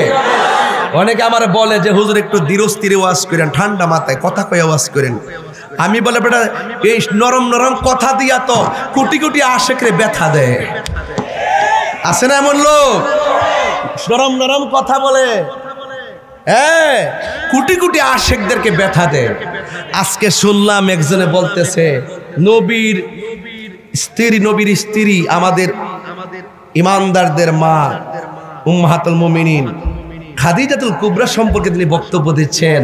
অনেকে আমার বলে যে হুজুর একটু ধীরে স্থিরে ওয়াজ করেন, ঠান্ডা মাথায় কথা কয়ে ওয়াজ করেন। আমি বলে বেটা, এই নরম নরম কথা দিয়া তো কোটি কোটি আশেকরে ব্যথা দেয়। আছে না এমন লোক নরম নরম কথা বলে, হ্যাঁ, কোটি কোটি আশেকদেরকে ব্যথা দেয়। আজকে শুনলাম একজনে বলতেছে নবীর স্ত্রী আমাদের ইমানদারদের মা উম্মাহাতুল মুমিনিন খাদিজাতুল কুবরা সম্পর্কে তিনি বক্তব্য দিচ্ছেন।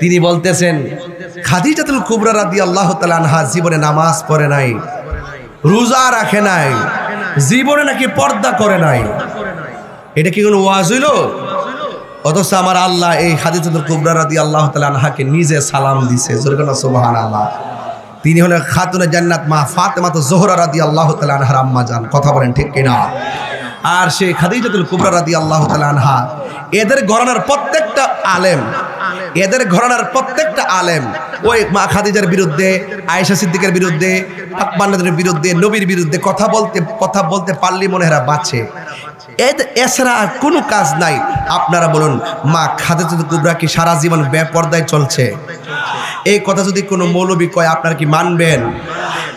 তিনি বলতেছেন খাদিজাতুল কুবরা রাদিয়াল্লাহু তাআলা আনহা জীবনে নামাজ পড়ে নাই, রোজা রাখে নাই, জীবনে নাকি পর্দা করে নাই। এটা কি কোনো ওয়াজ হইল? অথচ আমার আল্লাহ এই খাদিজাতুল কুবরা রাদিয়াল্লাহু তাআলা আনহাকে নিজে সালাম দিছে, সুবহানাল্লাহ। তিনি হলেন খাতুনে জান্নাত মা ফাতেমাতুজ জোহরা রাদিয়াল্লাহু তাআলা আনহার আম্মা জান, কথা বলেন ঠিক কিনা? আর সেই খাদিজাতুল কুবরা রাদিয়াল্লাহু তাআলা আনহা, এদের ঘরানার প্রত্যেকটা আলেম এদের ঘরানার প্রত্যেকটা আলেম ওই মা খাদিজার বিরুদ্ধে, আয়েশা সিদ্দিকের বিরুদ্ধে, বান্নাদের বিরুদ্ধে, নবীর বিরুদ্ধে কথা বলতে পারলি মনে হয় বাঁচে। এছাড়া আর কোনো কাজ নাই। আপনারা বলুন, মা খাদিজাতুল কুবরা কি সারা জীবন বেপরদায় চলছে? এই কথা যদি কোনো মৌলবী কয় আপনারা কি মানবেন?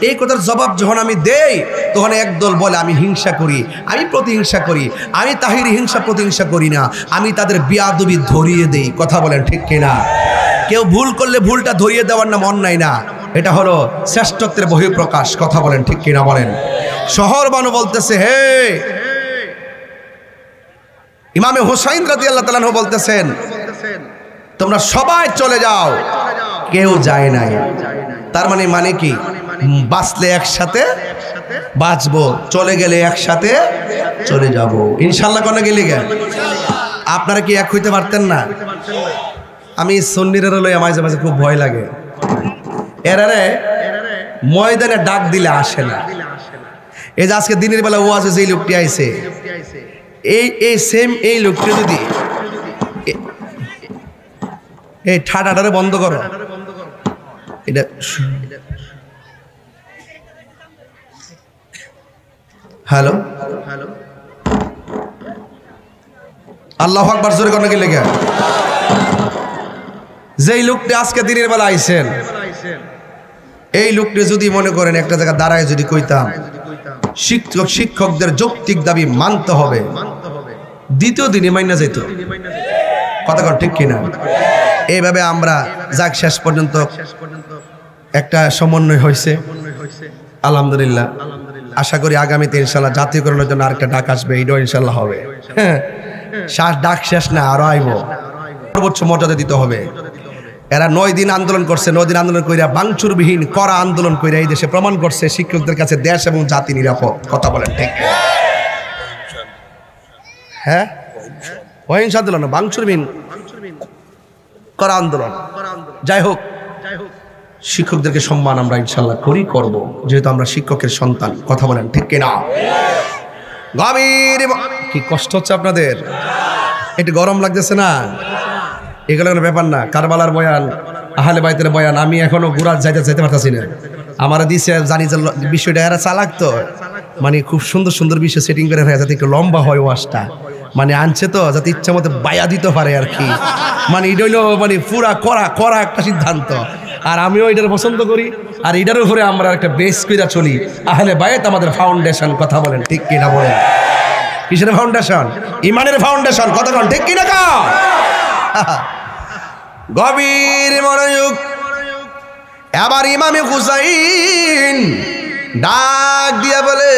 এই কথার জবাব যখন আমি দেই তখন একদল বলে আমি হিংসা করি, আমি প্রতিহিংসা করি। আমি তাহিরি হিংসা প্রতিহিংসা করি না, আমি তাদের বিয়াদবি ধরিয়ে দেই। কথা বলেন ঠিক কিনা? কেউ ভুল করলে ভুলটা ধরিয়ে দেওয়ার নাম অন্যায় না, এটা হলো শ্রেষ্ঠত্বের বহিঃপ্রকাশ। কথা বলেন ঠিক কিনা বলেন? শহর বানু বলতেছে, হে ইমামে হুসাইন রাদিয়াল্লাহু তাআলা আনহু বলতেছেন, তোমরা সবাই চলে যাও। কেউ যায় নাই। তার মানে কি? বাঁচলে একসাথে বাঁচবো, চলে গেলে একসাথে চলে যাব ইনশাআল্লাহ। কোন গেলে গে আপনারা কি এক হইতে পারতেন না? আমি সুন্নিরা লইয়া মাঝে মাঝে খুব ভয় লাগে। এরারে ময়দানে ডাক দিলে আসে না। এই যে আজকে দিনের বেলা ওয়াজে যে লোকটি আইছে, এই সেম এই লোকটি যদি এই ঠাডাটারে বন্ধ করো, এটা হ্যালো আল্লাহু আকবার জোরে কোন গেলে গে যেই লোকটি আজকে দিনের বেলা আইছেন, এই লোকটি যদি মনে করেন একটা জায়গা দাঁড়ায় যদি কইতাম শিক্ষকদের যৌক্তিক দাবি মানতে হবে, দ্বিতীয় দিনে মাইনা যেত। কথা কর ঠিক কিনা? এইভাবে আমরা যাক শেষ পর্যন্ত একটা সমন্বয় হয়েছে আলহামদুলিল্লাহ। আশা করি আগামীতে ইনশাল্লাহ জাতীয়করণের জন্য আরেকটা ডাক আসবে, এইটাও ইনশাল্লাহ হবে। হ্যাঁ, ডাক শেষ না, আরো আইব। সর্বোচ্চ মর্যাদা দিতে হবে। এরা 9 দিন আন্দোলন করছে, 9 দিন আন্দোলন কইরা বাংচুরবিহীন করা আন্দোলন কইরা এই দেশে প্রমাণ করছে শিক্ষকদের কাছে দেশ এবং জাতি নিরাপদ। কথা বলেন ঠিক? হ্যাঁ, অহিংস আন্দোলন, বাংচুরবিহীন করা আন্দোলন। যাই হোক, শিক্ষকদেরকে সম্মান আমরা ইনশাল্লাহ করব, যেহেতু আমরা শিক্ষকের সন্তান। কথা বলেন ঠিক কিনা? গভীর কি কষ্ট হচ্ছে আপনাদের? একটু গরম লাগতেছে না? এগুলো কোনো ব্যাপার না। কারবালার বয়ান, আহলে বাইতের বয়ান আমি এখনো ঘুরার যাইতে পারতাছি না। আমার দিছে জানি যে বিষয়টা এরা চালাক তো, মানে খুব সুন্দর সুন্দর বিষয় সেটিং করে রাখা যাতে একটু লম্বা হয় ওয়াজটা, মানে আনছে তো যাতে ইচ্ছা মতো বায়া দিতে পারে আর কি। মানে এটা হইলো মানে পুরা করা একটা সিদ্ধান্ত। আর আমিও এটার পছন্দ করি, আর এটার উপরে আমরা একটা বেস কইরা চলি। আহলে বাইত আমাদের ফাউন্ডেশন। কথা বলেন ঠিক কিনা বলেন? কিসের ফাউন্ডেশন? ইমানের ফাউন্ডেশন। কথা বলেন ঠিক কিনা? গভীর মনোযোগ। এবার ইমামে হুসাইন ডাক দিয়া বলে,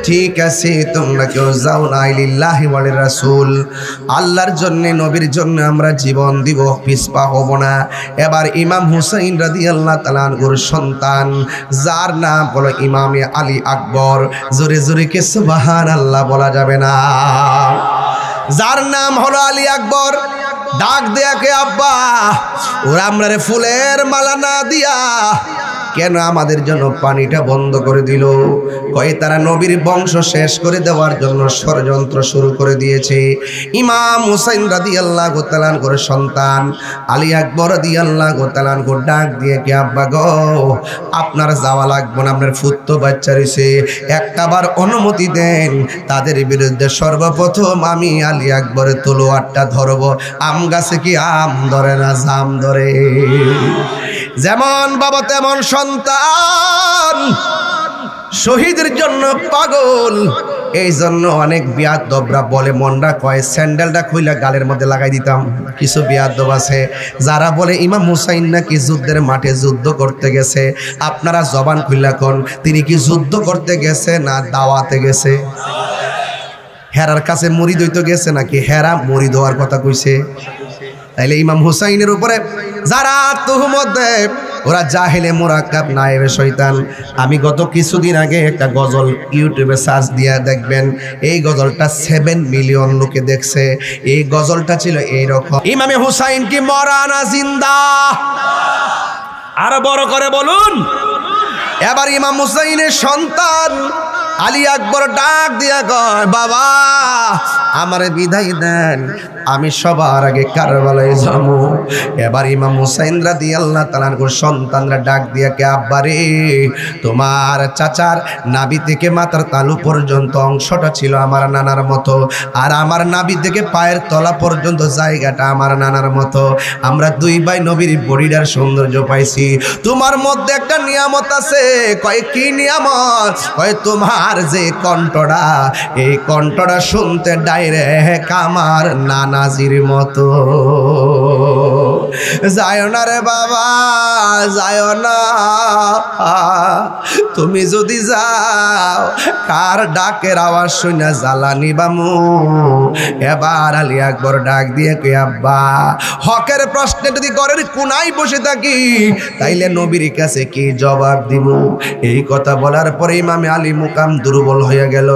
ঠিক আছে তোমরা কেউ যাও না, লিল্লাহি ওয়া রাসূল, আল্লাহর জন্য নবীর জন্য আমরা জীবন দিব, পিছপা হব না। এবার ইমাম হুসাইন রাদিয়াল্লাহু তাআলা আনহুর সন্তান, যার নাম হলো ইমামে আলী আকবর, জোরে জোরে কে সুবহানাল্লাহ বলা যাবে না, যার নাম হলো আলী আকবর, ডাক দেয়া কে আব্বা, ওরা আমরারে ফুলের মালা না দিয়া কেন আমাদের জন্য পানিটা বন্ধ করে দিল? কয় তারা নবীর বংশ শেষ করে দেওয়ার জন্য ষড়যন্ত্র শুরু করে দিয়েছে। ইমাম হুসাইন রাদিয়াল্লাহু তাআলা আনহুর সন্তান আলী আকবর রাদিয়াল্লাহু তাআলা আনহু ডাক দিয়ে কে আব্বা গো, আপনার যাওয়া লাগবে না, আপনার ফুত্ত বাচ্চা রয়েছে, একটাবার অনুমতি দেন, তাদের বিরুদ্ধে সর্বপ্রথম আমি আলী আকবরের তলোয়ারটা ধরবো। আম গাছে কি আম ধরে না, জাম ধরে। যেমন বাবা তেমন সন্তান, শহীদের জন্য পাগল। এই জন্য অনেক বিয়াদবরা বলে, মনরা কয় স্যান্ডেলটা খুইলা গালের মধ্যে লাগাই দিতাম। কিছু বিয়াদব আছে যারা বলে ইমাম হুসাইন নাকি যুদ্ধের মাঠে যুদ্ধ করতে গেছে। আপনারা জবান খুইলা কোন, তিনি কি যুদ্ধ করতে গেছে না দাওয়াতে গেছে? হেরার কাছে মুরিদ হইতে গেছে নাকি হেরা মুরিদ হওয়ার কথা কইছে? তাইলে ইমাম হুসাইনের উপরে যারা তুহমত দেয় ওরা জাহেলে মুরাক্কাব নায়েবে শয়তান। আমি গত কিছুদিন আগে একটা গজল ইউটিউবে সার্চ দিয়া দেখবেন, এই গজলটা 7 মিলিয়ন লোকে দেখছে। এই গজলটা ছিল এইরকম, ইমামে হুসাইন কি মরা না জিন্দা? আরো বড় করে বলুন। এবার ইমাম হুসাইনের সন্তান আলী আকবর ডাক দিয়া কয় বাবা আমারে বিদায় দেন, আমি সবার আগে কারবালায় যাবো। এবার ইমাম হুসাইন রাদিয়াল্লাহু তাআলা আনহুর সন্তানরা ডাক দিয়া কে আব্বা রে, তোমার চাচার নাভি থেকে মাথার তালু পর্যন্ত অংশটা ছিল আমার নানার মতো, আর আমার নাভি থেকে পায়ের তলা পর্যন্ত জায়গাটা আমার নানার মতো। আমরা দুই ভাই নবীর বডিটার সৌন্দর্য পাইছি। তোমার মধ্যে একটা নিয়ামত আছে। কয় কি নিয়ামত? কয় তোমার যে কণ্ঠটা, এই কণ্ঠটা শুনতে ডাইরেক্ট আমার নানাজির মতো। যায় না রে বাবা, যায় না। তুমি যদি যাও কার ডাকের আওয়াজ শুনে জ্বালানি বামু। এবার আলী আকবর ডাক দিয়ে কে আব্বা হকের প্রশ্নে যদি ঘরের কোনায় বসে থাকি তাইলে নবীর কাছে কি জবাব দিব? এই কথা বলার পরে ইমামে আলী মুকাম দুর্বল হয়ে গেল।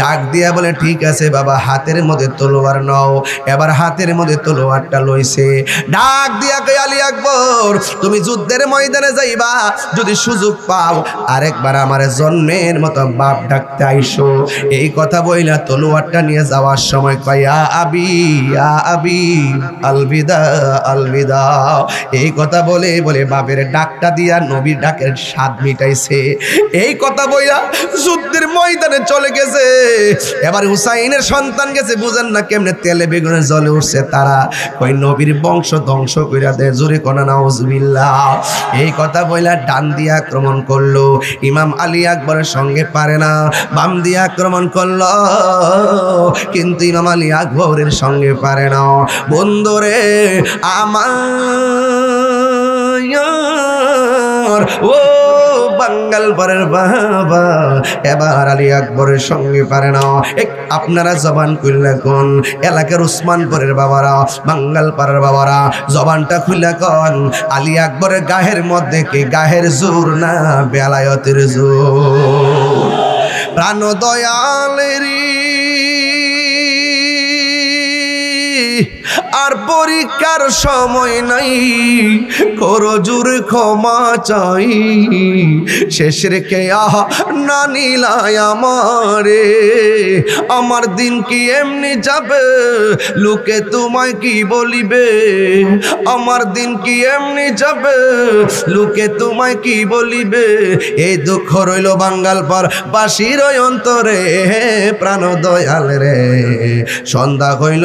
ডাক দিয়া বলে ঠিক আছে বাবা, হাতের মধ্যে তলোয়ার নাও। এবার হাতের মধ্যে তলোয়ারটা লইছে। ডাক দিয়া কে আলী আকবর তুমি যুদ্ধের ময়দানে যাইবা, যদি সুযোগ পাও আরেকবার আমার জন্মের মতো বাপ ডাকতে আইসো। এই কথা বইলা তলোয়ারটা নিয়ে যাওয়ার সময় কয়া আবি আবি আলবিদা আলবিদা, এই কথা বলে বলে বাপের ডাকটা দিয়া নবীর ডাকের স্বাদ মিটাইছে। এই কথা বইলা যুদ্ধের ময়দানে চলে গেছে। এবার হুসাইনের সন্তান গেছে, বুঝেন না কেমনে তেলে বেগুনে জ্বলে উঠছে তারা। কই নবীর বংশ ধ্বংস কইরা দে, জোরে কোনা নাউজুবিল্লাহ। এই কথা বইলা ডান দিয়ে আক্রমণ করলো। ইমাম আলী আকবরের সঙ্গে পারে না, বাম দিয়ে আক্রমণ করলো, কিন্তু ইমাম আলী আকবরের সঙ্গে পারে না। বন্ধুরে আমার ও বাঙ্গাল পরের বাবা, এবার আলী আকবরের সঙ্গে পারে না। আপনারা জবান খুললে কোন এলাকার উসমানপুরের বাবারা, বাঙ্গাল পাড়ার বাবারা জবানটা খুলে কোন আলী আকবরের গায়ের মধ্যে কি গায়ের জোর না বেলায়তের জোর? প্রাণ দয়ালেরি আর পরীক্ষার সময় নাই, করো জোর ক্ষমা চাই। শেষের কে আহা না নিলাই আমারে, আমার দিন কি এমনি যাবে, লোকে তোমায় কি বলিবে? আমার দিন কি এমনি যাবে, লোকে তোমায় কি বলিবে? এই দুঃখ রইল বাঙ্গাল পর বাসির অন্তরে, প্রাণ দয়াল রে সন্ধ্যা হইল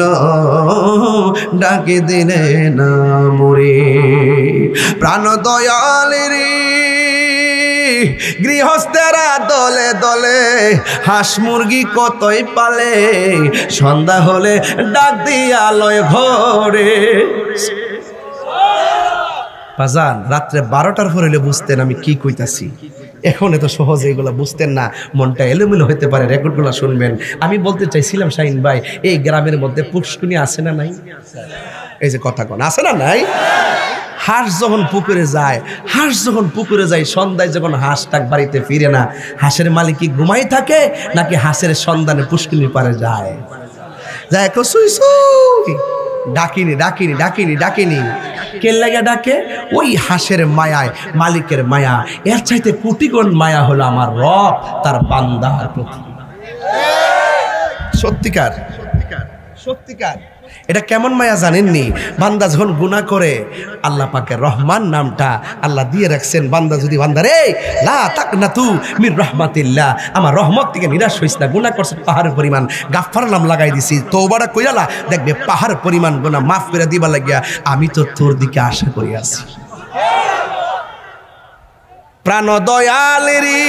ডাকে দিলে না মরে। প্রাণ দয়াল রে গৃহস্থেরা দলে দলে হাঁস মুরগি কতই পালে, সন্ধ্যা হলে ডাক দিয়া লয় ঘরে। বাজান রাত্রে 12টার পর হলে বুঝতেন আমি কি কইতাছি। এখন এত সহজে এগুলো বুঝতেন না, মনটা এলোমেলো হতে পারে। রেকর্ডগুলো শুনবেন। আমি বলতে চাইছিলাম শাহিন ভাই, এই গ্রামের মধ্যে পুষ্কুনি আছে না নাই? এই যে কথা কোন আছে না নাই? হাঁস যখন পুকুরে যায়, হাঁস যখন পুকুরে যায়, সন্ধ্যায় যখন হাঁসটাক বাড়িতে ফিরে না, হাঁসের মালিক কি ঘুমাই থাকে নাকি হাঁসের সন্ধানে পুষ্কুনির পারে যায়? যায় সুই সুই, ডাকিনি ডাকিনি ডাকিনি ডাকিনি। কে লাগে ডাকে? ওই হাঁসের মায়ায়, মালিকের মায়া। এর চাইতে কোটিগুণ মায়া হলো আমার রব তার বান্দার প্রতি। সত্যিকার সত্যিকার। এটা কেমন মায়া জানেননি? বান্দা যখন গুনাহ করে, আল্লাহ পাকের রহমান নামটা আল্লাহ দিয়ে রাখছেন। বান্দা যদি বান্দা রে লা তাকনাতু মির রাহমাতিল্লাহ, আমার রহমত থেকে নিরাশ হইস না। গুনাহ করছে পাহাড়ের পরিমাণ, গাফফার নাম লাগাই দিছি, তওবাটা কইরালা দেখবে পাহাড় পরিমাণ গুনাহ মাফ করে দিবা লাগিয়া আমি তো তোর দিকে আশা করি আছি। প্রাণ দয়ালেরি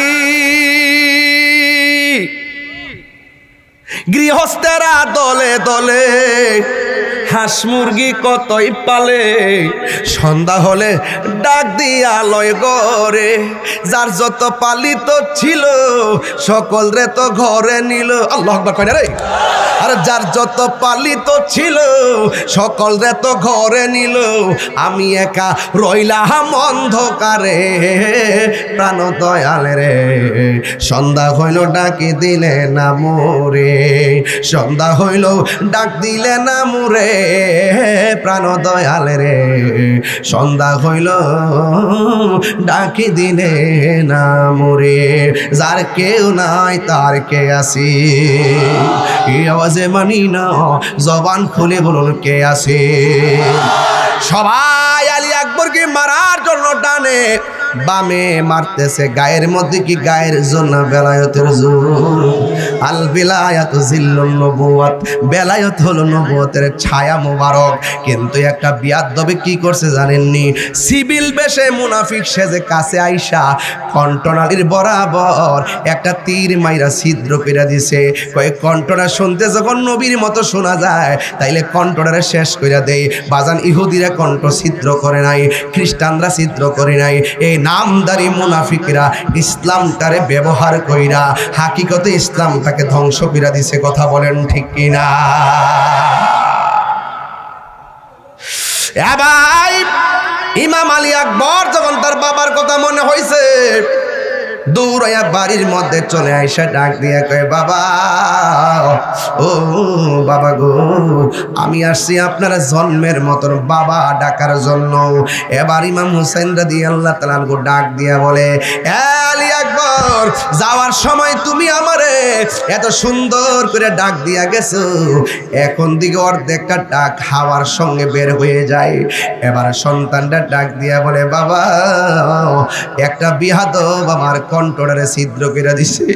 গৃহস্থেরা দলে দলে হাঁস মুরগি কতই পালে, সন্ধ্যা হলে ডাক দিয়া লয় গরে। যার যত পালিত ছিল সকল রে তো ঘরে নিল। আল্লাহু আকবার কয় না রে? আর যার যত পালিত ছিল সকল রে তো ঘরে নিল, আমি একা রইলাম অন্ধকারে। প্রাণ দয়াল রে সন্ধ্যা হইল ডাকি দিলে না মোরে, সন্ধ্যা হইল ডাক দিলে না মোরে, প্রাণ দয়াল রে, সন্ধ্যা হইল ডাকি দিলে না মোরে, যার কেউ নাই তার কে আসি, এই আওয়াজে মানি না, জবান খুলে বলুন কে আছে। সবাই আলী আকবরকে মারার জন্য ডানে বামে মারতেছে, গায়ের মধ্যে কি গায়ের জন্য বেলায়েতের জোর। আল বেলায়াত জিল্লুন নবুওয়াত, বেলায়েত হলো নবুয়তের ছায়া মোবারক। কিন্তু একটা বিয়াদবে কি করছে জানেননি? সিভিল বেশে মুনাফিক সেজে কাছে আইসা কণ্ঠনালীর বরাবর একটা তীর মাইরা ছিদ্র করে দিছে। কয়েক কণ্ঠনা শুনতে যখন নবীর মতো শোনা যায়, তাইলে কণ্ঠনারে শেষ করে দেয়। বাজান ইহুদিরা কণ্ঠ ছিদ্র করে নাই, খ্রিস্টানরা ছিদ্র করে নাই। এই নামদারি মুনাফিকরা ইসলামটারে ব্যবহার কইরা হাকিকতে ইসলামটাকে ধ্বংস করে দিছে। কথা বলেন ঠিক কিনা? ভাই, ইমাম আলী আকবর যখন তার বাবার কথা মনে হয়েছে, দৌড়াইয়া বাড়ির মধ্যে চলে আইসা ডাক দিয়ে কয়, বাবা, ও বাবা গো, আমি আসছি আপনারা জন্মের মতন বাবা ডাকার জন্য। এবার ইমাম হুসাইন রাদিয়াল্লাহু তাআলা আনহু ডাক দিয়া বলে, আলী আকবর, যাওয়ার সময় তুমি আমারে এত সুন্দর করে ডাক দিয়া গেছো, এখন দিকে অর্ধেকটা ডাক হাওয়ার সঙ্গে বের হয়ে যায়। এবার সন্তানটা ডাক দিয়া বলে, বাবা, একটা বিহাদব আমার কণ্ঠটারে ছিদ্র করে দিছে,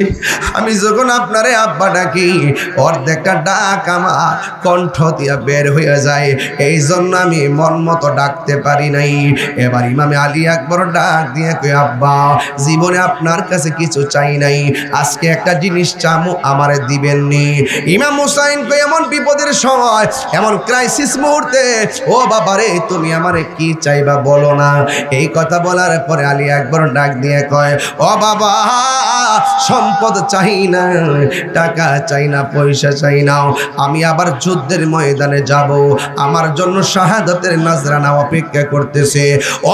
আমি যখন আপনারে আব্বা ডাকি অর্ধেকটা ডাক আমার কণ্ঠ দিয়া বের হয়ে যায়, এই জন্য আমি মন মতো ডাকতে পারি নাই। এবার ইমামে আলী আকবর ডাক দিয়ে কই, আব্বা, জীবনে আপনার কাছে কিছু চাই নাই, আজকে একটা জিনিস চামু আমারে দিবেননি? ইমাম হুসাইন কই, এমন বিপদের সময়, এমন ক্রাইসিস মুহূর্তে, ও বাবারে, তুমি আমারে কি চাইবা বলো না। এই কথা বলার পরে আলী আকবর ডাক দিয়ে কয়, ও বাবা, সম্পদ চাই না, টাকা চাই না, পয়সা চাই না, আমি আবার যুদ্ধের ময়দানে যাব, আমার জন্য শাহাদাতের নজরানা অপেক্ষা করতেছে।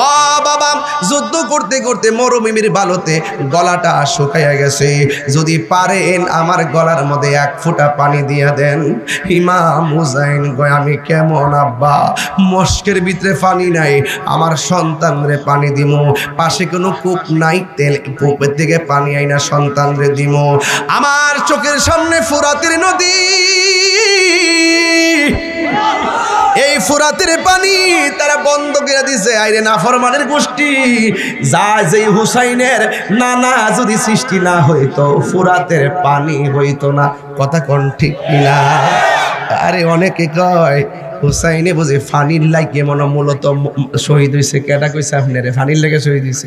ও বাবা, যুদ্ধ করতে করতে মরুভূমির বালুতে গলাটা শুকাইয়া গেছে, যদি পারেন আমার গলার মধ্যে এক ফোঁটা পানি দিয়ে দেন। ইমাম হুসাইন কয়, আমি কেমন আব্বা, মস্কের ভিতরে পানি নাই, আমার সন্তানরে পানি দিমু, পাশে কোনো কূপ নাই, তেল কূপের থেকে পানি আইনা সন্তানরে দিমু, আমার চোখের সামনে ফুরাতের নদী, এই ফুরাতের পানি তারা বন্ধ করে দিছে। আইরে নাফরমানের গোষ্ঠী, যা যেই হুসাইনের নানা যদি সৃষ্টি না হইতো, ফুরাতের পানি হইতো না। কথা কোন ঠিক কিনা? আরে অনেকে কয় হুসাইনে বুঝে ফানির লাগে মনে মূলত শহীদ হয়েছে। কেটা কইছে আপনারে ফানির লেগে শহীদ হয়েছে?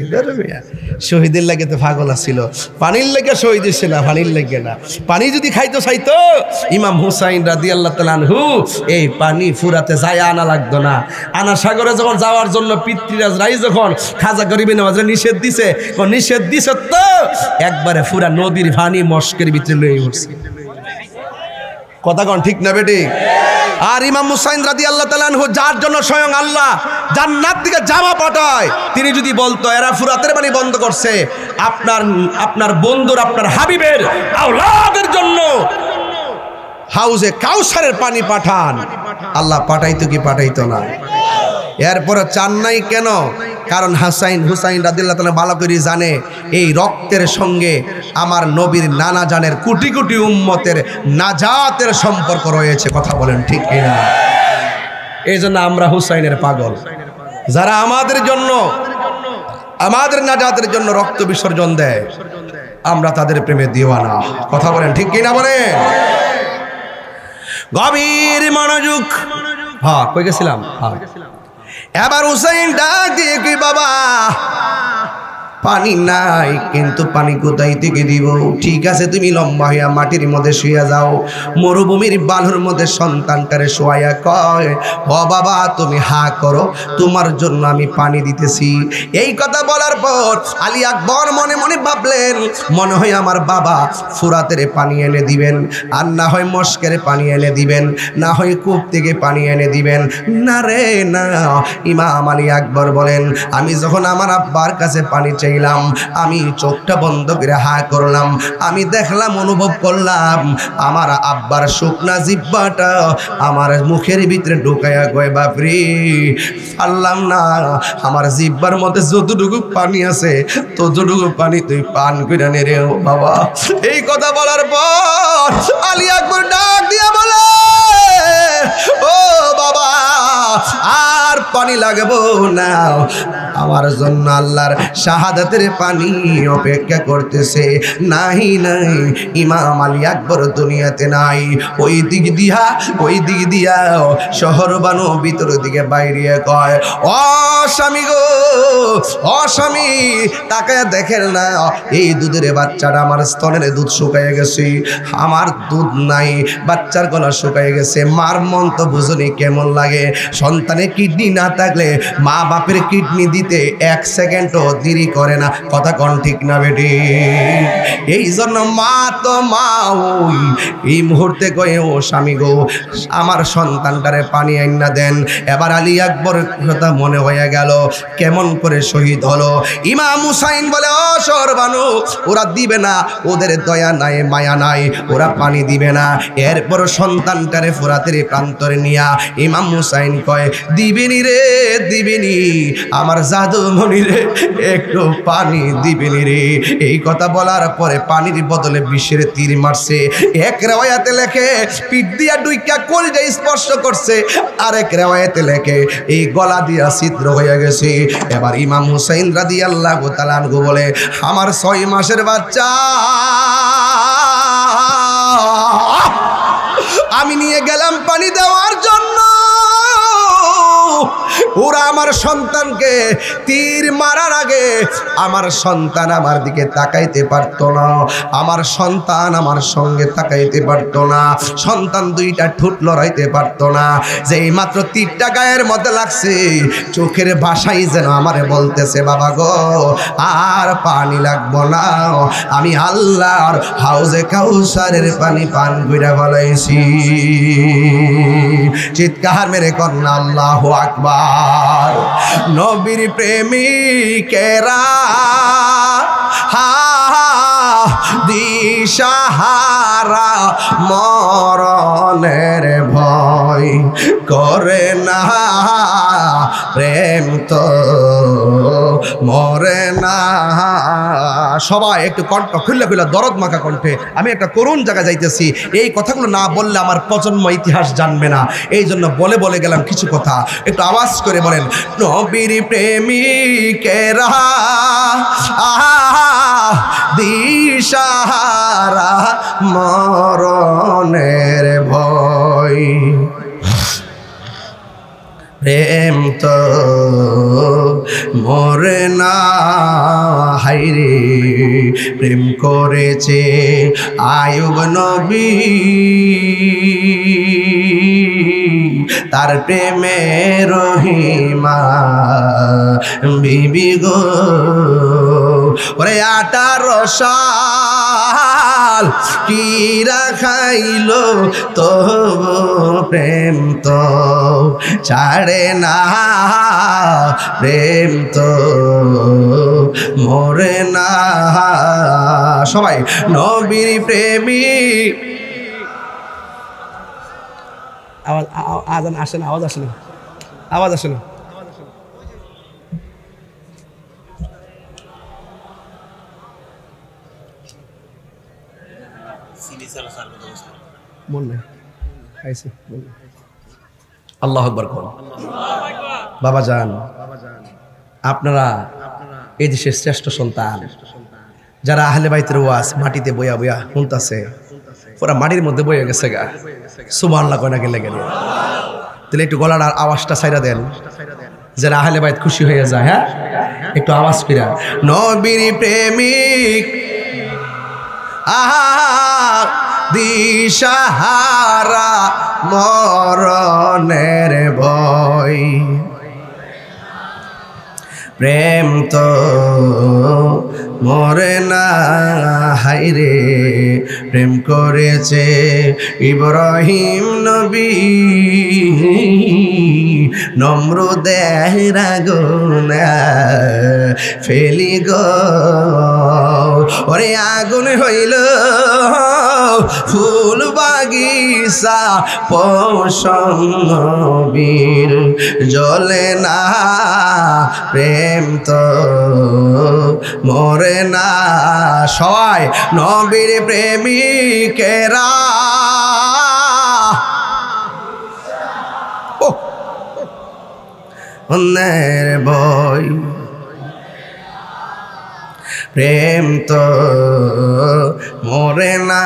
শহীদের লাগে তো পাগল ছিল, পানির লেগে শহীদ হয়েছে না, ফানির লেগে না। পানি যদি খাইতো চাইতো ইমাম হুসাইন রাদিয়াল্লাহু তাআলা আনহু, এই পানি ফুরাতে যায় আনা লাগতো না। আনা সাগরে যখন যাওয়ার জন্য পিতৃরাজ রাই যখন খাজা গরিবে নওয়াজ নিষেধ দিছে, নিষেধ দিছে তো একবারে ফুরা নদীর পানি মস্কের ভিতরে লয়ে উঠছে। কথা কন ঠিক না বেটি? আর ইমাম হুসাইন রাদিয়াল্লাহু তাআলা আনহু, যার জন্য স্বয়ং আল্লাহ জান্নাত থেকে জামা পাঠায়, তিনি যদি বলতো এরা ফুরাতের পানি বন্ধ করছে, আপনার বন্ধুর, আপনার হাবিবের আওলাদের জন্য হাউজে কাউসারের পানি পাঠান, আল্লাহ পাঠাইতো কি পাঠাইতো না? এরপরে চান নাই কেন? কারণ হুসাইন রাদিয়াল্লাহু তাআলা ভালো করে জানে এই রক্তের সঙ্গে আমার নবীর নানা জানের কোটি কোটি উম্মতের নাজাতের সম্পর্ক রয়েছে। কথা বলেন ঠিক কিনা? এই জন্য আমরা হুসাইনের পাগল, যারা আমাদের জন্য, আমাদের নাজাতের জন্য রক্ত বিসর্জন দেয়, আমরা তাদের প্রেমে দিওয়ানা। কথা বলেন ঠিক কিনা? বলেন গভীর মনোযোগ। হ্যাঁ, কই গেছিলাম? হ্যাঁ, এবার হুসাইন ডাক দিয়ে কি, বাবা, পানি নাই, কিন্তু পানি কোথায় থেকে দিব? ঠিক আছে, তুমি লম্বা হইয়া মাটির মধ্যে শুয়ে যাও। মরুভূমির বালুর মধ্যে সন্তানটারে শোয়াইয়া কয়, ও বাবা, তুমি হা করো, তোমার জন্য আমি পানি দিতেছি। এই কথা বলার পর আলী আকবর মনে মনে ভাবলেন, মনে হয় আমার বাবা ফুরাতের পানি এনে দিবেন, আর না হয় মস্কের পানি এনে দিবেন, না হয় কূপ থেকে পানি এনে দিবেন। না রে না। ইমাম আলী আকবর বলেন, আমি যখন আমার আব্বার কাছে পানি চাই নিলাম, আমি চোখটা বন্ধ করে হা করলাম, আমি দেখলাম, অনুভব করলাম আমার আব্বার শুকনা জিহ্বাটা আমার মুখের ভিতরে ঢুকাইয়া কয় বাপরে পারলাম না, আমার জিহ্বার মধ্যে যতটুকু পানি আছে ততটুকু পানি তুই পান করে নে রে বাবা। এই কথা বলার পর আলী আকবর ডাক দিয়া বলে, ও বাবা আর পানি লাগবো না, আমার জন্য আল্লাহর শাহাদাতের পানি অপেক্ষা করতেছে। নাই নাই, ইমাম আলী আকবর দুনিয়াতে নাই। ওই দিক দিয়া শহর বানু ভিতর দিকে বাইরে কয়, ও স্বামী গো, ও স্বামী তাকায় দেখেন না, এই দুধের বাচ্চাটা আমার স্তনের দুধ শুকায় গেছে, আমার দুধ নাই, বাচ্চার গলা শুকায় গেছে। মার মন তো বুঝনি কেমন লাগে, সন্তানের কিডনি না থাকলে মা বাপের কিডনি দিতে 1 সেকেন্ডও দেরি করে না। কথা কোন ঠিক না বেটি? এই জন্য মা তো মা, ওই এই মুহূর্তে কয়ে, ও স্বামী গো আমার সন্তানটারে পানি আইনা দেন। এবার আলী আকবর কথা মনে হয়ে গেল কেমন করে শহীদ হলো। ইমাম হুসাইন বলে, ও শহরবানু ওরা দিবে না, ওদের দয়া নাই মায়া নাই, ওরা পানি দিবে না। এরপর সন্তানটারে ফোরাতের প্রান্তরে নিয়া ইমাম হুসাইন কয়, দিবিনি রে দিবিনি, আমার জাদুমণি রে একটু পানি দিবিনি রে। এই কথা বলার পরে পানির বদলে বিষের তীর মারছে। এক রেওয়ায়াতে লেখে পিঠ দিয়া ডুইকা কলিজা স্পর্শ করছে, আরেক রেওয়ায়াতে লেখে এই গলা দিয়া ছিদ্র হয়ে গেছে। এবার ইমাম হুসাইন রাদিয়াল্লাহু তাআলা আনহু বলে, আমার 6 মাসের বাচ্চা আমি নিয়ে গেলাম পানি দেওয়ার জন্য, ওরা আমার সন্তানকে তীর মারার আগে আমার সন্তান আমার দিকে তাকাইতে পারতো না, আমার সন্তান আমার সঙ্গে তাকাইতে পারতো না, সন্তান দুইটা ঠোঁট লড়াইতে পারতো না। যেই মাত্র তীরটা গায়ের মধ্যে লাগছে, চোখের ভাষাই যেন আমারে বলতেছে, বাবা গো আর পানি লাগবো না, আমি আল্লাহর হাউজে কাউসারের পানি পান কইরা বলাইছি। চিৎকার মেরে কন্যা আল্লাহু আকবার। নবীর প্রেমিকেরা দিশাহারা মরণের ভয় করে না, প্রেম তো মরে না। সবাই একটু কণ্ঠ খুললে খুললে দরদ মাখা কণ্ঠে, আমি একটা করুণ জায়গায় যাইতেছি, এই কথাগুলো না বললে আমার প্রজন্ম ইতিহাস জানবে না, এই জন্য বলে গেলাম কিছু কথা। একটু আওয়াজ করে বলেন, নবীর প্রেমিকেরা দিশাহারা মরণের ভয়, প্রেম তো মরে না। হাইরে প্রেম করেছে আয়ুব নবী, তার প্রেমে রহিমা বিবি গো, ওরে 18 সাল কিরা খাইল তো প্রেম তো ছাড়ে না, প্রেম তো মরে না। সবাই নবীর প্রেমিক। আজান আসে না, আওয়াজ আসে না, আওয়াজ আসে না। মন নাই খাইছি। আল্লাহু আকবার কোন। বাবা জান, আপনারা এই দেশের শ্রেষ্ঠ সন্তান, যারা আহলে বাইতের ওয়াজ মাটিতে বইয়া বইয়া শুনতাছে, ওরা মাটির মধ্যে বইয়া গেছে গা। সুবহানাল্লাহ কয় না গেলে গেলে, তাহলে একটু গলার আওয়াজটা ছাইরা দেন, যারা আহলে বাইত খুশি হয়ে যায়। হ্যাঁ, একটু আওয়াজ কইরা, নবীর প্রেমিক দিশাহারা মরণের ভয় প্রেম তো মরে না হায়রে প্রেম করেছে ইব্রাহিম নবী নমরুদের আগুন ফেলি গো ওরে আগুন হইল ফুল বাগিচা পশমবীর জ্বলে না প্রেম তো মরে না সবাই নবীর প্রেমিকেরা অন্যের বই প্রেম তো মরে না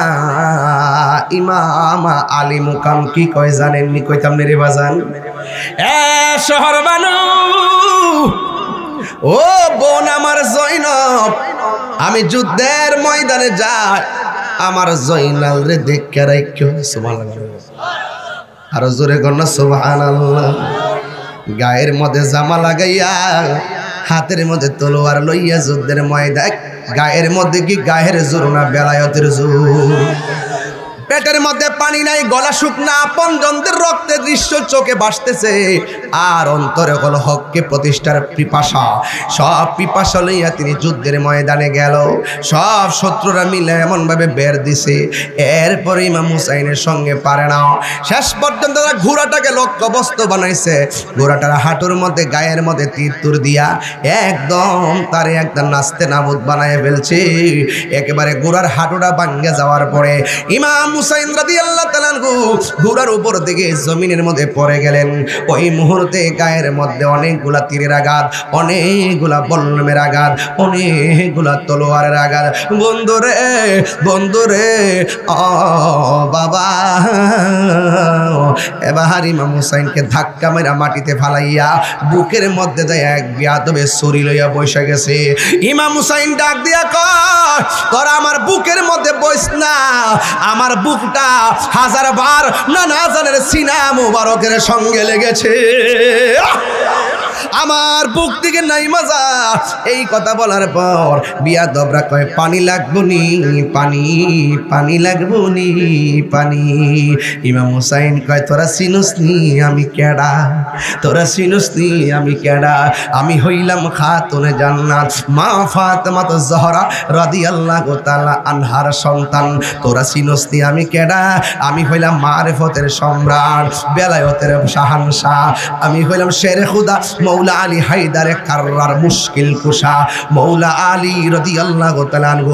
ইমাম আলী মুকাম কি কয় জানেননি কইতাম রে বাজান এ শহর বানু ও বোন আমার জৈনব আমি যুদ্ধের ময়দানে যাই আমার জৈনাল রে দেখে রাখো সুবহানাল্লাহ আর জোরে গন্না সুবহানাল্লাহ গায়ের মধ্যে জামা লাগাইয়া হাতের মধ্যে তলোয়ার লইয়া যুদ্ধের ময়দান গায়ের মধ্যে কি গায়ের জোর না বেলায়েতের জোর পেটের মধ্যে পানি নাই গলা শুকনা আপনজনদের রক্তে দৃশ্য চোখে ভাসতেছে আর অন্তরে হল হককে প্রতিষ্ঠার পিপাসা সব পিপাসা লইয়া তিনি যুদ্ধের ময়দানে গেল সব শত্রুরা মিলে এমন ভাবে বের দিছে এরপরে ইমাম হুসাইনের সঙ্গে পারে না শেষ পর্যন্ত তারা ঘোড়াটাকে লক্ষ্যবস্তু বানাইছে ঘোড়াটার হাঁটুর মধ্যে গায়ের মধ্যে তীর তুর দিয়া একদম তারে একদম নাস্তে নাবুদ বানায় ফেলছে একেবারে ঘোড়ার হাঁটুটা ভাঙ্গে যাওয়ার পরে ইমাম হুসাইন রাদিয়াল্লাহু তাআলা ঘোড়ার উপর দিকে জমিনের মধ্যে পড়ে গেলেন ওই মুহূর্তে গায়ের মধ্যে অনেকগুলা তীরের আঘাত অনেকগুলা বল্লমের আঘাত অনেকগুলা তলোয়ারের আঘাত বন্ধুরে ও বাবা এবার ইমাম হুসাইনকে ধাক্কা মেরা মাটিতে ফালাইয়া বুকের মধ্যে যায় এক বিয়াদবে ছুরি লইয়া বসে গেছে ইমাম হুসাইন ডাক দিয়া কয় তোরা আমার বুকের মধ্যে বইস না আমার বুকটা হাজার বার নানা জানের সিনা মুবারকের সঙ্গে লেগেছে আমার বুক থেকে নাই মজা এই কথা বলার পর বিয়াদবরা কয় পানি লাগবো নি পানি পানি লাগবো নি পানি ইমাম হুসাইন কয় তোরা চিনুস নি আমি কেডা তোরা চিনুস নি আমি কেডা আমি হইলাম খাতুনে জান্নাত মা ফাতেমা তো জহরা রাদিয়াল্লাহু তাআলা আনহার সন্তান তোরা চিনুস নি আমি কেডা আমি হইলাম মারিফতের সম্রাট বেলায়েতের শাহানশাহ আমি হইলাম শেরে খুদা মৌলা আলী হায়দারে কাররার মুশকিল কুশা মৌলা আলী রাদিয়াল্লাহু তাআলা আনহু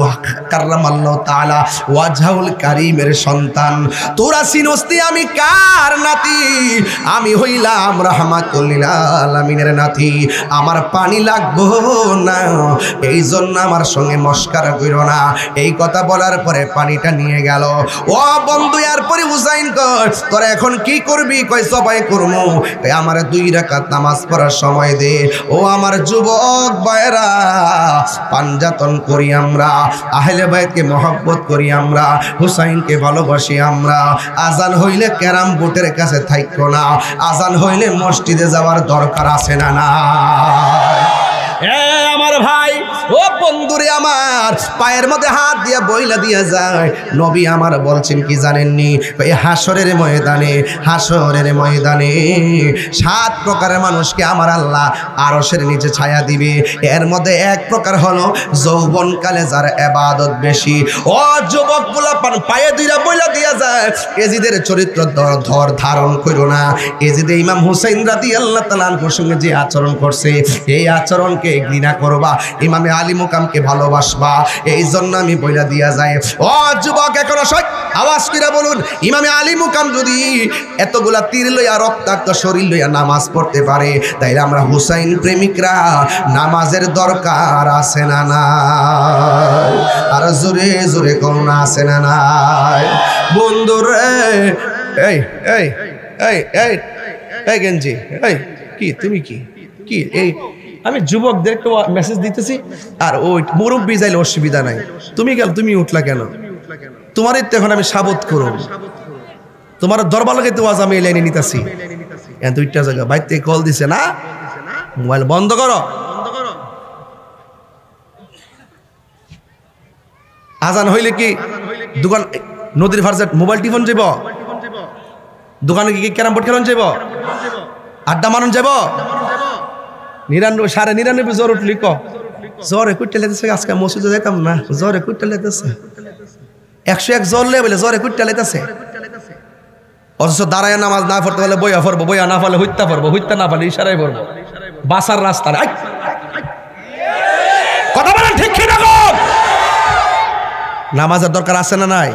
কাররামাল্লাহু তাআলা ওয়াজহুল কারীমের সন্তান তোরা চিনস্তি আমি কার নাতি আমি হইলাম রাহমাতুল লিল আলামিনের নাতি আমার পানি লাগবো না এই জন্য আমার সঙ্গে মস্করা কইরো না এই কথা বলার পরে পানিটা নিয়ে গেল ও বন্ধু এরপরে হুসাইন কয় তোরা এখন কি করবি কয় সবাই করমু আমার 2 রাকাত নামাজ পড়ার সময় দে ও আমার যুবক ভাইরা পাঞ্জাতন করি আমরা আহলে বাইতকে মহব্বত করি আমরা হুসাইনকে ভালোবাসি আমরা আজান হইলে ক্যারাম বোর্ডের কাছে থাইকো না আজান হইলে মসজিদে যাওয়ার দরকার আছে না না আমার ভাই ও বন্ধুরে আমার পায়ের মধ্যে হাত দিয়া বইলা দিয়া যায় নবী আমার বলছেন কি জানেননি এই হাসরের ময়দানে 7 প্রকারের মানুষকে আমার আল্লাহ আরশের নিচে ছায়া দিবে এর মধ্যে এক প্রকার হলো যৌবনকালে যার ইবাদত বেশি ও যুবক পোলাপান পায়ে দুইরা বইলা দিয়া যায় এজিদের চরিত্র ধর ধারণ কইরো না এজিদে ইমাম হুসাইন রাদিয়াল্লাহু তাআলা আনহুর সঙ্গে যে আচরণ করছে এই আচরণকে ঘৃণা করবা ইমামে আলী মুকামকে ভালোবাসবা এই জন্য আমি বইলা দিয়া যায় ও যুবক এখন আওয়াজ করে বলুন ইমামে আলী মুকাম যদি এতগুলা তীর লইয়া রক্তাক্ত শরীর লইয়া নামাজ পড়তে পারে তাইলে আমরা হুসাইন প্রেমিকরা নামাজের দরকার আছে না নাই আর জোরে জোরে কোন আছে না নাই বন্ধুরে এই এই এই এই এই গেঞ্জি এই কি তুমি কি কি এই আমি যুবকদের একটু মেসেজ দিতেছি আর ওই মুরব্বি যাইলে অসুবিধা নাই তুমি গেল তুমি উঠলা কেন তোমার এখন আমি সাবত করুন তোমার দরবার লাগে তো আজ আমি এই লাইনে নিতেছি 2টা জায়গা বাইর থেকে কল দিছে না মোবাইল বন্ধ করো আজান হইলে কি দোকান নদীর ফার্সেট মোবাইল টিফোন যাব, দোকানে কি ক্যারাম বোর্ড খেলন যাব, আড্ডা মারন যাব? 99.99 জ্বর উঠলি ক জ্বরে কুটতে লেগেছে, আজকে মসজিদে যেতাম না, জ্বরে কুটতে লেগেছে। 101 জ্বর লে বলে জ্বরে কুটতে লেগেছে, অথচ দাঁড়ায় নামাজ না পড়তে হলে বইয়া পড়বো, বইয়া না পারলে হইত্যা পড়বো, হইত্যা না পারলে ইশারায় পড়বো। বাসার রাস্তা নাই, কথা বলেন ঠিক কি না? নামাজের দরকার আছে না নাই?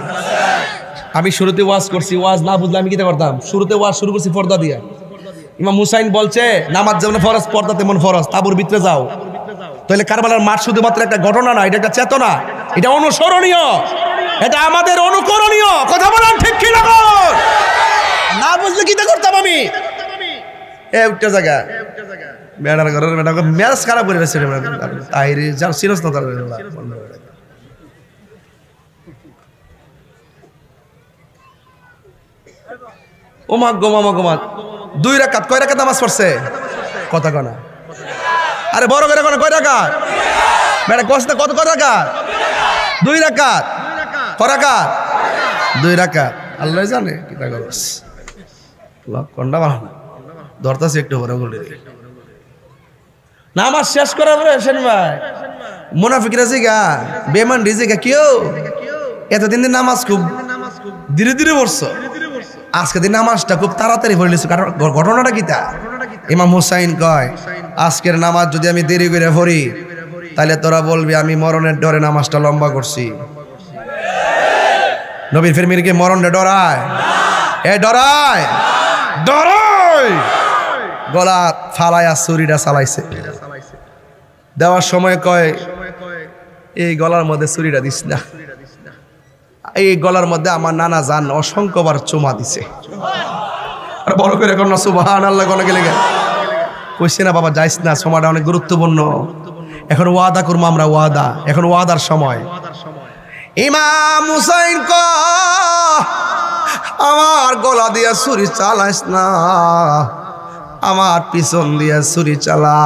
আমি শুরুতে ওয়াজ করছি, ওয়াজ না বুঝলে আমি কিতে করতাম? শুরুতে ওয়াজ শুরু করছি পর্দা দিয়া। ইমাম হুসাইন বলছে নামাজ যেমন ফরজ, পর্দা তেমন ফরজ, তাবুর ভিতরে যাও। তাহলে কারবালার মাঠ শুধুমাত্র একটা ঘটনা না, এটা একটা চেতনা, এটা অনুসরণীয়, এটা আমাদের অনুকরণীয়। কথা বলেন ঠিক কি না? না বুঝলে কিতে করতাম আমি? একটা জায়গা মেয়েটার ঘরের মেয়েটা ম্যারেজ খারাপ করে গেছে, তাইরে যার সিরিয়াস না তার ওমা গোমা গোমা 2 রাকাত, কয় রাকাত নামাজ পড়ছে? কথা কনা, আরে বড় করে কোন কয় রাকাত? মেয়েটা কষ্ট কত কয় রাকাত? 2 রাকাত। কয় রাকাত? 2 রাকাত। আল্লাহ জানে কিটা করস। আল্লাহ কোনটা বানানো ধরতাছে একটু বড় বলে নামাজ শেষ করার পরে সেন ভাই মুনাফিকরা জিগা, বেমান রিজিগা কেউ এতদিন দিন নামাজ খুব ধীরে ধীরে পড়ছো, আজকে দিন নামাজটা খুব তাড়াতাড়ি পড়ে লিছো, কারণ ঘটনাটা কিটা? ইমাম হুসাইন কয় আজকের নামাজ যদি আমি দেরি করে পড়ি তাহলে তোরা বলবি আমি মরণের ডরে নামাজটা লম্বা করছি। নবীর ফিরমির কি মরণে ডরায়? এ ডরায়, ডরায়। গলা ফালায়া ছুরিটা চালাইছে, দেওয়ার সময় কয় এই গলার মধ্যে ছুরিটা দিস না, এই গলার মধ্যে আমার নানা জান অসংখ্যবার চুমা দিছে। আর বড় করে এখন না সুবহানাল্লাহ কোন গেলে কইছে না বাবা যাইস না, সময়টা অনেক গুরুত্বপূর্ণ, এখন ওয়াদা করবো আমরা, ওয়াদা, এখন ওয়াদার সময়। ইমাম হুসাইন কয় আমার গলা দিয়া ছুরি চালাইস না, আমার পিছন দিয়া ছুরি চালা।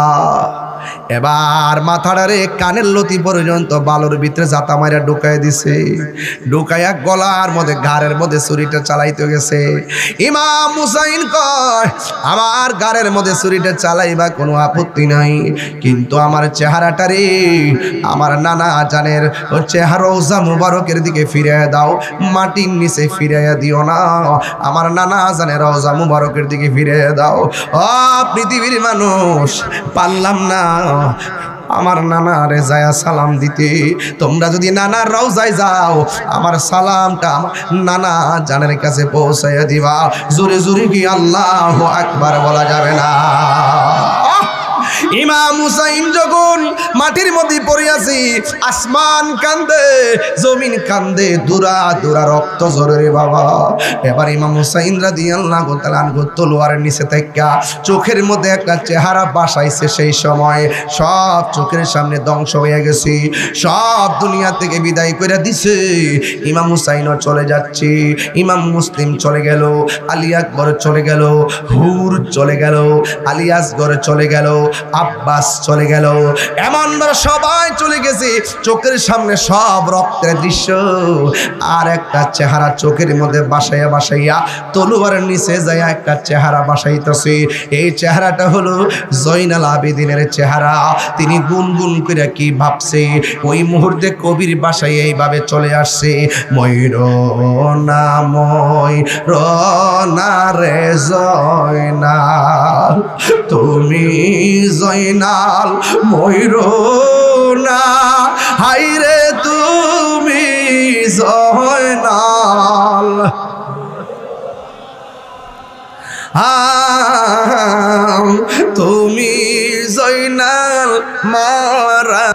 এবার মাথাটারে কানের লতি পর্যন্ত বালুর ভিতরে জাতা মাইরা ঢুকাই দিছে, ঢুকাইয়া গলার মধ্যে ঘাড়ের মধ্যে ছুরিটা চালাইতে গেছে। ইমাম হুসাইন কয় আমার ঘাড়ের মধ্যে ছুরিটা চালাইবা কোনো আপত্তি নাই, কিন্তু আমার চেহারাটারে আমার নানা জানের চেহারা রওজা মুবারকের দিকে ফিরিয়ে দাও, মাটির নিচে ফিরিয়ে দিও না, আমার নানা জানের রওজা মুবারকের দিকে ফিরিয়ে দাও। ও পৃথিবীর মানুষ, পারলাম না আমার নানারে যায়া সালাম দিতে, তোমরা যদি নানার রওজায় যাও আমার সালামটা আমার নানা জানের কাছে পৌঁছাইয়া দিবা। জোরে জোরে কি আল্লাহু আকবার বলা যাবে না? ইমাম হুসাইন যখন মাটির মধ্যে পড়ে আছে, আসমান কান্দে, জমিন কান্দে, দুরা দুরা রক্ত ঝরে রে বাবা। এবার ইমাম হুসাইন রাদিয়াল্লাহু তাআলা আনহু তলোয়ারের নিচে থেকে চোখের মধ্যে একটা চেহারা বাসাইছে, সেই সময় সব চোখের সামনে ধ্বংস হয়ে গেছে, সব দুনিয়া থেকে বিদায় করে দিছে। ইমাম হুসাইনও চলে যাচ্ছে, ইমাম মুসলিম চলে গেল, আলী আকবর চলে গেল, হুর চলে গেল, আলী আসগর চলে গেল, আব্বাস চলে গেল, এমন সবাই চলে গেছে, চোখের সামনে সব রক্তের দৃশ্য। আর একটা চেহারা চোখের মধ্যে বাসাইয়া বাসাইয়া তলোয়ারের নিচে যায় একটা চেহারা বাসাইতেছে। এই চেহারাটা হলো জয়নাল আবেদিনের চেহারা। তিনি গুনগুন করে কি ভাবছে, ওই মুহূর্তে কবির বাসায় এইভাবে চলে আসছে, ময়ূরনা ময়ূরনা রে জয়নাল, তুমি জয়নাল ময়ূরনা, হাইরে তুমি জয়নাল, তুমি জয়নাল মারা।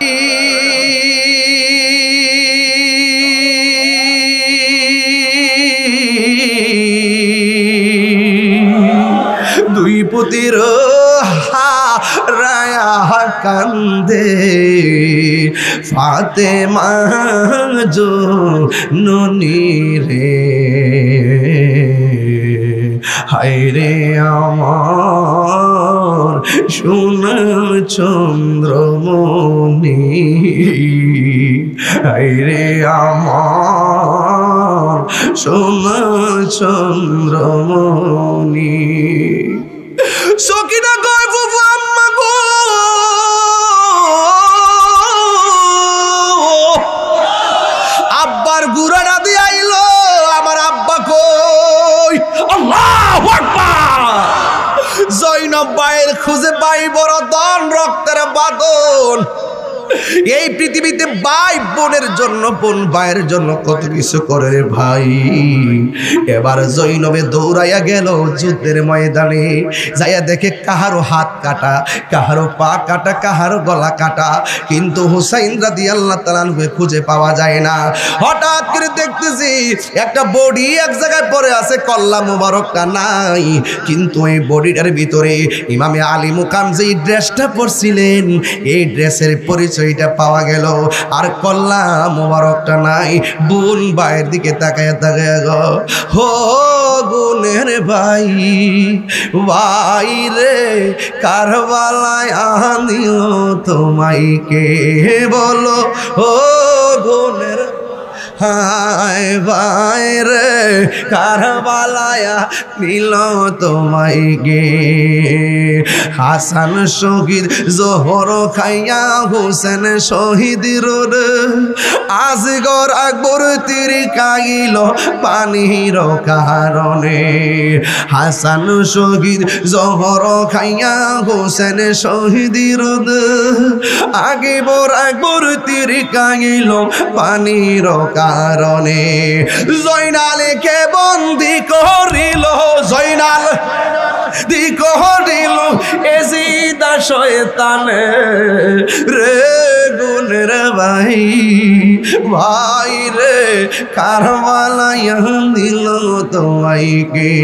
দুই পুতির রায়া কান্দে, ফাতেমা জননী রে, হায়রে আমার সোনা চন্দ্রমণি, হায়রে আমার সোনা চন্দ্রমণি। সকিনা কয় ফুফু আম্মা গো, আব্বার গুড়াটা দিয়ে আইলো, আমার আব্বা কই? আল্লাহু আকবার। জৈনব ভাইয়ের খুঁজে পাই বড় দন, রক্তের বাঁধন। এই পৃথিবীতে ভাই বোনের জন্য, বোন ভাইয়ের জন্য কত কিছু করে ভাই। এবার জৈনবে দৌড়াইয়া গেল যুদ্ধের ময়দানে, যাইয়া দেখে কাহারো হাত কাটা, কাহারো পা কাটা, কাহারো গলা কাটা, কিন্তু হুসাইন রাদিয়াল্লাহু তাআলা খুঁজে পাওয়া যায় না। হঠাৎ করে দেখতেছি একটা বডি এক জায়গায় পড়ে আছে, কল্লা মোবারকটা নাই, কিন্তু এই বডিটার ভিতরে ইমামে আলী মুকাম যে ড্রেসটা পরছিলেন, এই ড্রেসের পরিচয়টা পাওয়া গেল, আর কল্লা মোবারকটা নাই। বোন ভাইয়ের দিকে তাকায় তাকায় গো, হো গুনের ভাই, ভাই রে কারবালায় আনিও তোমায় কে বলো, ও গুনের হায় ভাই রে কারবালায়া নিল তোমায় গে। হাসান শহীদ জোহর খাইয়া হোসেন শহীদ রোড, আজগর আকবর তীর কাইল পানির কারণে। হাসান শহীদ জোহর খাইয়া হোসেন শহীদ রোড, আগিবর আকবর তীর কাইল পানির কারণে। জয়নালকে বন্দি করিল, জয়নাল দি করিল এজিদা শয়তানে রে গুনের ভাই, ভাই রে কারবালায় দিল তোমায় কে।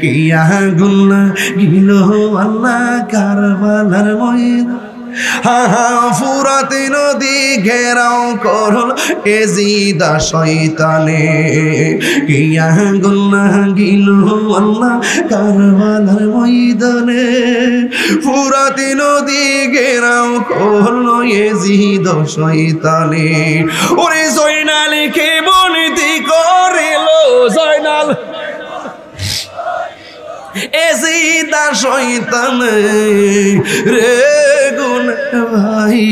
কিয়া গুল গিল আল্লাহ কারবালার ময়দান, ফুরাতে নদী ঘেরাও করল এজিদা শয়তানে। কিয়া গুল্লা গিল আল্লাহ কারবালার ময়দানে, ফুরাতে নদী ঘেরাও করল এজিদা শয়তানে। ওরে জয়নালকে বন্দি করিল, জয়নাল এজিদা শয়তানে রে গুন ভাই,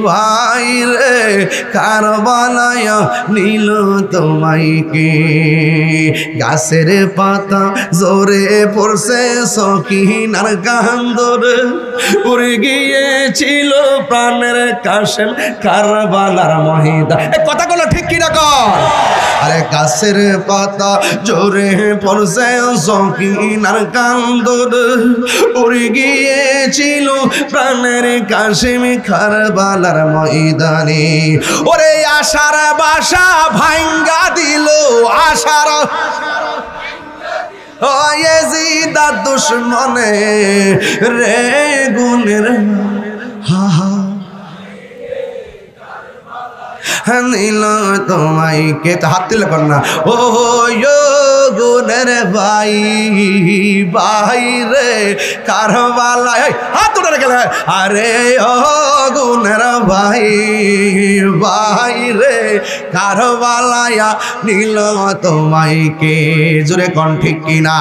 ভাই রে কারবালায় নিল তোমায় কে। গাছের পাতা জোরে পড়ছে সকিনার কান্দরে, উড়ে গিয়েছিল প্রাণের কাশেম কারবালার ময়দান। কথাগুলো ঠিক কিনা কর? আরে গাছের পাতা জোরে পড়ছে সকিনার কান্দরে, উড়ে গিয়েছিল প্রাণের কাশেম কারবালার ময়দানে। ওরে আশার বাসা ভাঙ্গা দিল, আশার এজিদা দুশ্মনে রে গুনের হা হা নিল তোমায় কে। হাত দিলে কর না, ও গুনের ভাই, ভাই রে কারবালায়, হাত উঠে গেল, আরে ও গুনের ভাই, ভাই রে কারবালায়া নিল তোমায় কে। জোরে কোন ঠিক কিনা?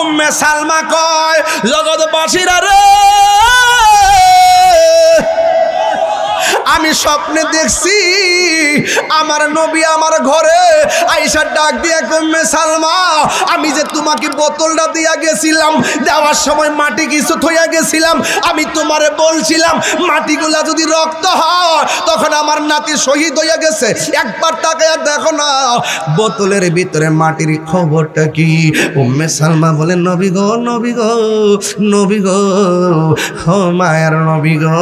উম্মে সালমা কয় জগৎবাসীরা রে, আমি স্বপ্নে দেখছি আমার নবী আমার ঘরে আয়েশা ডাক দিয়া উম্মে সালমা, আমি যে তোমাকে বোতলটা দিয়া গেছিলাম, দেওয়ার সময় মাটি কিছু থইয়া গেছিলাম, আমি তোমারে বলছিলাম মাটিগুলা যদি রক্ত হয় তখন আমার নাতি শহীদ হইয়া গেছে, একবার তাকায়া দেখো না বোতলের ভিতরে মাটির খবরটা কি। উম্মে সালমা বলে নবী গো, নবী গো, নবী গো, ও মায়ের নবী গো,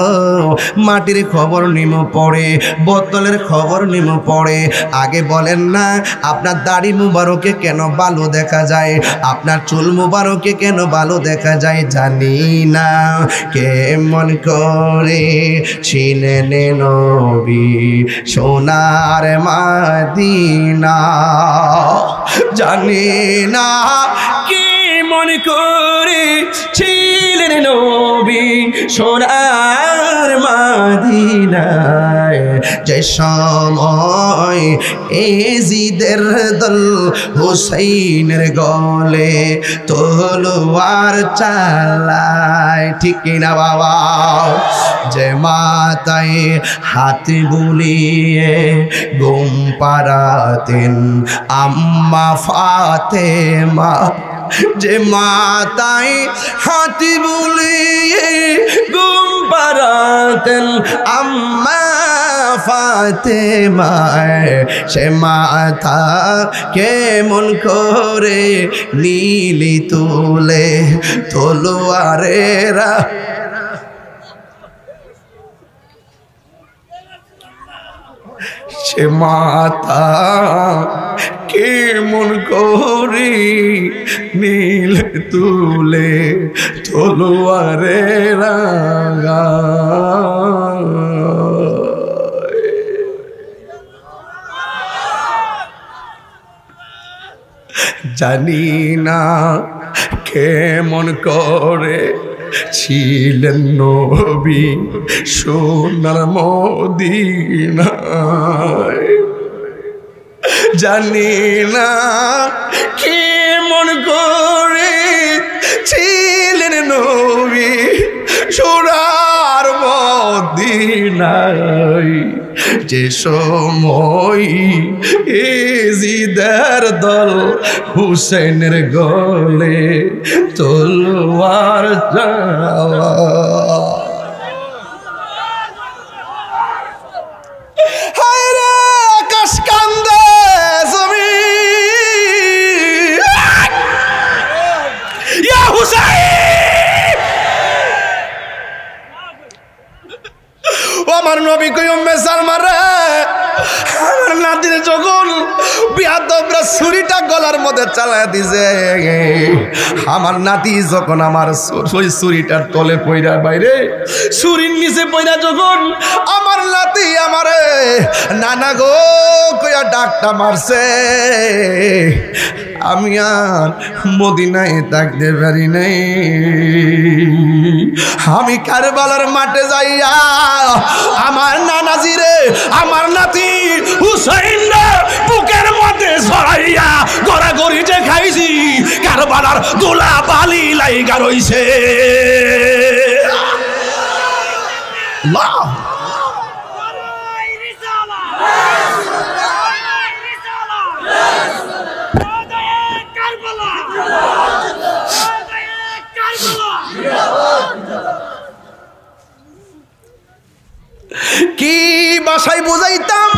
মাটির খবর নিমো পড়ে, বোতলের খবর নিমো পড়ে। আগে বলেন না আপনার দাড়ি মুবারকে কেন ভালো দেখা যায়, আপনার চুল মুবারকে কেন ভালো দেখা যায় জানি না। কেমন করে ছিলেন নবী সোনার মদিনা, জানি না কেমন করে ছিলেন নবী সোনার মদিনায়। যে সময় এজিদের দল হুসাইনের গলে তলোয়ার চালায়, ঠিক কিনা বাবা? যে মাথায় হাত বুলিয়ে ঘুম পাড়াতেন আম্মা ফাতেমা, যে মাথায় হাত বুলিয়ে ঘুম পাড়াতেন আম্মা ফাতেমা, সে মাথা কেমন করে নীলি তুলে তলোয়ারেরা। সে মাথা কেমন করে নীল তুলে তলোয়ারে রাঙা। জানি না কেমন করে ছিলেন নবী সোনার মদিনায়, জানি না কেমন করে ছিলেন নবী সোনার মদিনায়। যে সময় এজিদের দল হুসেনের গলে তলোয়ার চালা। হায় রে আকাশ কান্দে জমিন, ইয়া হুসাইন। ও আমার নবী কই উম্মে সালমা রে, আমার নাতির যখন বিয়াদবরা ছুরিটা গলার মধ্যে চালায় দিছে, আমার নাতি যখন আমার ওই ছুরিটার তলে পইরা বাইরে ছুরির নিচে পইরা যখন আমার নাতি আমারে নানা গো কইয়া ডাকটা মারছে, আমি আর মদিনায় থাকতে পারি নাই। আমি কারবালার মাঠে যাইয়া আমার নানাজি রে, আমার নাতি হুসাইন রে বুকের মধ্যে ছড়াইয়া গড়াগড়ি যে খাইছি, কারবালার দোলা বালি লাইগা রইছে। কি ভাষায় বুঝাইতাম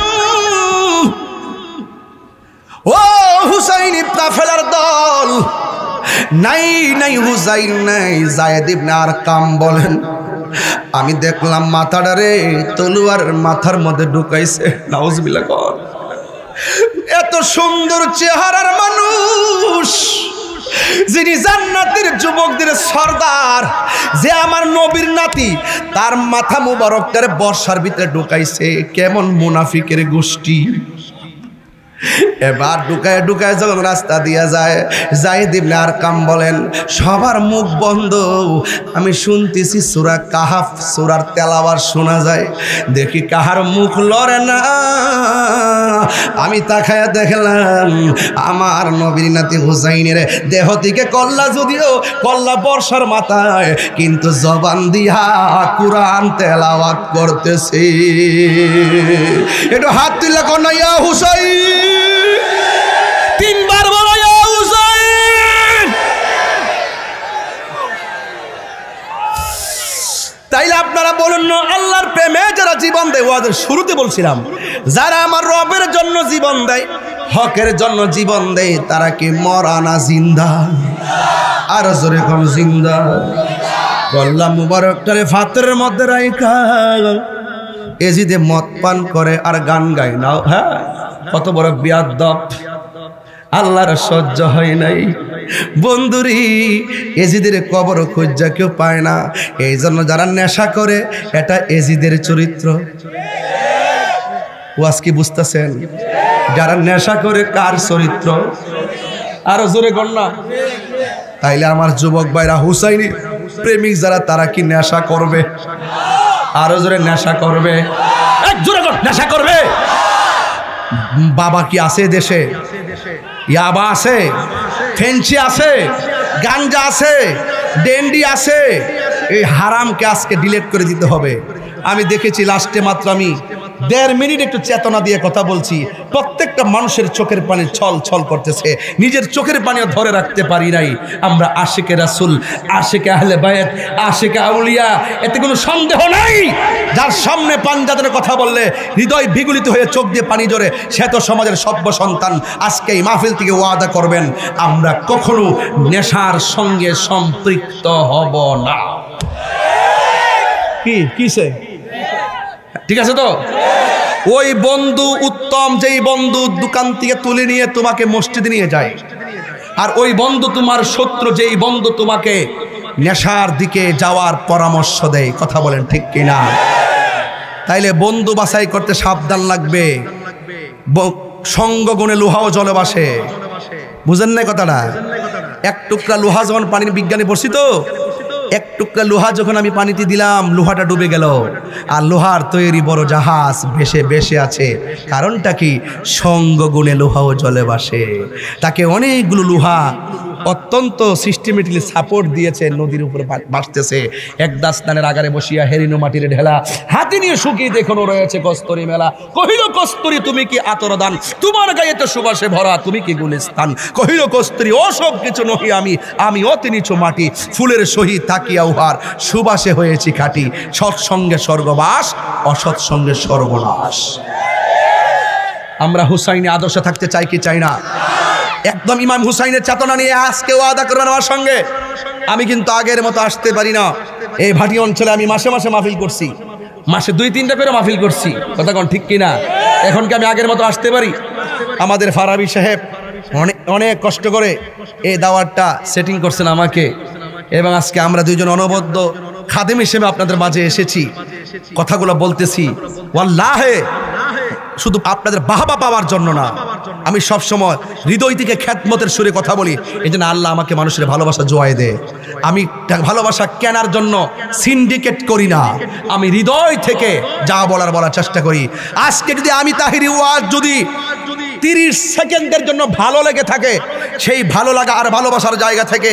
ও হুসাইন কাফেলার দল, নাই নাই হুসাইন নাই। যায়েদ ইবনে আরকাম বলেন আমি দেখলাম মাথাটারে তলোয়ার মাথার মধ্যে ঢুকাইছে। নাউজুবিল্লাহ। কর এত সুন্দর চেহারার মানুষ, যিনি জান্নাতের যুবকদের সর্দার, যে আমার নবীর নাতি, তার মাথা মুবারকটারে বর্ষার ভিতরে ঢুকাইছে। কেমন মুনাফিকের গোষ্ঠী। এবার ঢুকায় ঢুকায় যখন রাস্তা দিয়া যায়, যায়েদ ইবনে আরকাম বলেন সবার মুখ বন্ধ, আমি শুনতেছি সূরা কাহাফ সূরার তেলাওয়াত শোনা যায়, দেখি কাহার মুখ লড়ে না। আমি তাকায়া দেখলাম আমার নবীর নাতি হুসাইনের দেহ থেকে কল্লা, যদিও কল্লা বর্ষার মাথায়, কিন্তু জবান দিয়া কুরআন তেলাওয়াত করতেছে। একটু হাত তুলে কন্যা ইয়া হুসাইন, তিনবার বলো ইয়া হুসাইন। তাইলে আপনারা বলুন না, আল্লাহর প্রেমে যারা জীবন দেয়, ওদের শুরুতে বলছিলাম, যারা আমার রবের জন্য জীবন দেয়, হকের জন্য জীবন দেয়, তারা কি মরা না জিন্দা? আর জোরে কোন জিন্দা? কল্লা মুবারকটারে ফাতের মধ্যে রাইখা এজিদে মদ পান করে আর গান গায় না। হ্যাঁ, কত বড় বিয়াদব, আল্লাহর সহ্য হয় নাই। বন্ধুরি, এজিদের কবর খুঁজা কেউ পায় না। এই জন্য যারা নেশা করে, এটা এজিদের চরিত্র। ওয়াজ কি বুঝতেছেন? যারা নেশা করে কার চরিত্র? আরো জোরে কর না। তাইলে আমার যুবক ভাইরা, হুসাইনি প্রেমিক যারা, তারা কি নেশা করবে? আরো জোরে, নেশা করবে? এক জোরে কর, নেশা করবে। বাবা কি আছে দেশে? ইয়াবা আছে, ফেন্সি আছে, গাঞ্জা আছে, ডেন্ডি আছে। এই হারামকে আজকে ডিলিট করে দিতে হবে। আমি দেখেছি লাস্টে মাত্র আমি 1.5 মিনিট একটু চেতনা দিয়ে কথা বলছি, প্রত্যেকটা মানুষের চোখের পানি ছল ছল করতেছে। নিজের চোখের পানিও ধরে রাখতে পারি নাই। আমরা আশিকে রাসূল, আশিকে আহলে বায়াত, আশিকে আউলিয়া, এতে কোনো সন্দেহ নাই। যার সামনে পাঞ্জাতের কথা বললে হৃদয় বিগলিত হয়ে চোখ দিয়ে পানি জড়ে, সে তো সমাজের সভ্য সন্তান। আজকে এই মাহফিল থেকে ওয়াদা করবেন, আমরা কখনো নেশার সঙ্গে সম্পৃক্ত হব না। কিসে? ঠিক আছে তো? ওই বন্ধু উত্তম, যেই বন্ধু দোকান থেকে তুলে নিয়ে তোমাকে মসজিদে নিয়ে যায়, আর ওই বন্ধু তোমার শত্রু, যেই বন্ধু তোমাকে নেশার দিকে যাওয়ার পরামর্শ দেয়। কথা বলেন ঠিক কিনা? তাইলে বন্ধু বাছাই করতে সাবধান লাগবে। সঙ্গ গুণে লোহাও জলে বাসে। বুঝেন না কথাটা? এক টুকরা লোহা যখন পানির বিজ্ঞানে পড়ছি তো, এক টুকরা লোহা যখন আমি পানিতে দিলাম, লোহাটা ডুবে গেল। আর লোহার তৈরি বড় জাহাজ ভেসে ভেসে আছে। কারণটা কি? সঙ্গ গুণে লোহাও জলে বাসে। তাকে অনেকগুলো লোহা অত্যন্ত সিস্টেমেটিকলি সাপোর্ট দিয়েছে, নদীর উপরে ভাসতেছে। একদা স্নানের আগারে বসিয়া হেরিনো মাটির ঢেলা, হাতে নিয়ে শুকিয়ে দেখনো রয়েছে কস্তুরী মেলা। কহিল কস্তুরী তুমি কি আতর দান, তোমার গায়ে তো সুবাসে ভরা, তুমি কি গুলিস্তান। কহিল কস্তুরী ও সব কিছু নহি আমি, আমি অতি নিচু মাটি, ফুলের সহিত তাকিয়া উহার সুবাসে হয়েছি খাটি। সৎসঙ্গে স্বর্গবাস, অসৎসঙ্গে সর্বনাশ। আমরা হুসাইনি আদর্শে থাকতে চাই কি চাই না? একদম ইমাম হুসাইনের চেতনা নিয়ে আজকে ওয়াদা করবেন আমার সঙ্গে। আমি কিন্তু আগের মতো আসতে পারি না। এই ভাটি অঞ্চলে আমি মাসে মাসে মাহফিল করছি, মাসে 2-3টা করে মাহফিল করছি। কথা কোন ঠিক কিনা? এখন কি আমি আগের মতো আসতে পারি? আমাদের ফারাবি সাহেব অনেক কষ্ট করে এই দাওয়াতটা সেটিং করছেন আমাকে, এবং আজকে আমরা দুইজন অনবদ্য খাদেম হিসেবে আপনাদের মাঝে এসেছি, কথাগুলো বলতেছি। ওয়াল্লাহে শুধু আপনাদের বাহবা পাওয়ার জন্য না, আমি সব সময় হৃদয় থেকে খ্যাতমতের সুরে কথা বলি। এই জন্য আল্লাহ আমাকে মানুষের ভালোবাসা জোয়াই দেয়। আমি ভালোবাসা কেনার জন্য সিন্ডিকেট করি না, আমি হৃদয় থেকে যা বলার চেষ্টা করি। আজকে যদি আমি তাহিরি ওয়াজ যদি 30 সেকেন্ডের জন্য ভালো লেগে থাকে, সেই ভালো লাগা আর ভালোবাসার জায়গা থেকে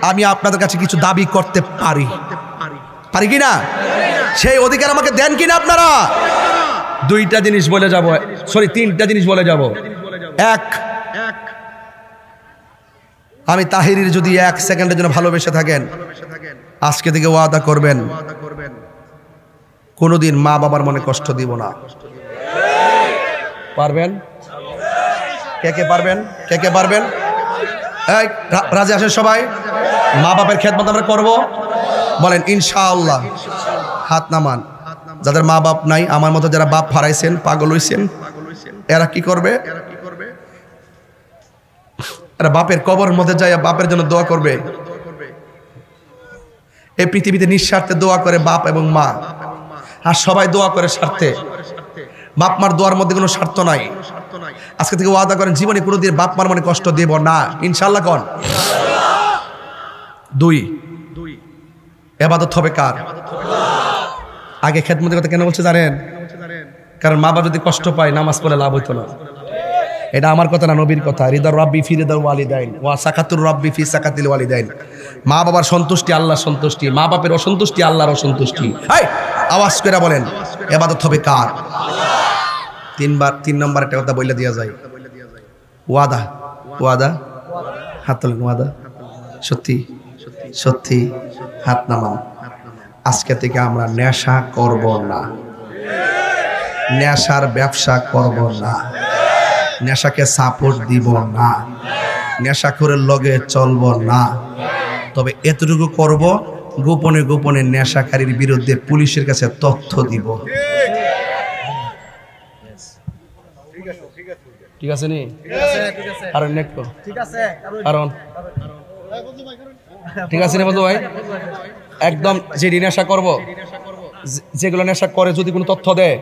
আমি আপনাদের কাছে কিছু দাবি করতে পারি কি না? সেই অধিকার আমাকে দেন কিনা আপনারা? 2টা জিনিস বলে যাব, সরি 3টা জিনিস বলে যাব। এক, আমি তাহিরির যদি 1 সেকেন্ডের জন্য ভালোবেসে থাকেন, আজকে থেকে ওয়াদা করবেন কোনোদিন মা বাবার মনে কষ্ট দিব না। পারবেন? কে কে পারবেন? কে কে পারবেন? এই রাজি আসেন সবাই? মা বাপের খেদমত আমরা করব, বলেন ইনশাআল্লাহ। হাত নামান। যাদের মা বাপ নাই, আমার মতো যারা বাপ হারাইছেন, পাগল হইছেন, এরা কি করবে? এরা বাপের কবর মধ্যে যায় বাপের জন্য দোয়া করবে। এই পৃথিবীতে নিঃস্বার্থে দোয়া করে বাপ এবং মা, আর সবাই দোয়া করে স্বার্থে। বাপ মার দোয়ার মধ্যে কোনো স্বার্থ নাই। আজকে থেকে ওয়াদা করেন জীবনে কোনোদিন বাপ মার মনে কষ্ট দেব না, ইনশাআল্লাহ। কোন? 2, ইবাদত হবে কার? আগে খেদমতের কথা কেন বলছে জানেন? কারণ মা বাবা যদি কষ্ট পায়, নামাজ পড়ে লাভ হইতো না। এটা আমার কথা না, নবীর কথা। রিদার রাব্বি ফি রিদাল ওয়ালিদাইন ওয়া সাকাতুর রাব্বি ফি সাকাতিল ওয়ালিদাইন। মা বাবার সন্তুষ্টি আল্লাহর সন্তুষ্টি, মা বাপের অসন্তুষ্টি আল্লাহর অসন্তুষ্টি। এই আওয়াজ করে বলেন, ইবাদত হবে কার? 3 নম্বর একটা কথা বলে দেওয়া যায়, ওয়াদা। ওয়াদা, হাত তোলেন। ওয়াদা সত্যি সত্যি, হাত নামান। আজকে থেকে আমরা নেশা করব না, নেশার ব্যবসা করব না, নেশাকে সাপোর্ট দিব না, নেশাখোরের লগে চলব না। তবে এতটুকু করব, গোপনে গোপনে নেশাকারীর বিরুদ্ধে পুলিশের কাছে তথ্য দিব। ঠিক আছে নি? আর নেট কর। কারণ ঠিক আছে নি বন্ধু ভাই? একদম যে নেশা করব, যেগুলো নেশা করে যদি কোনো তথ্য দেয়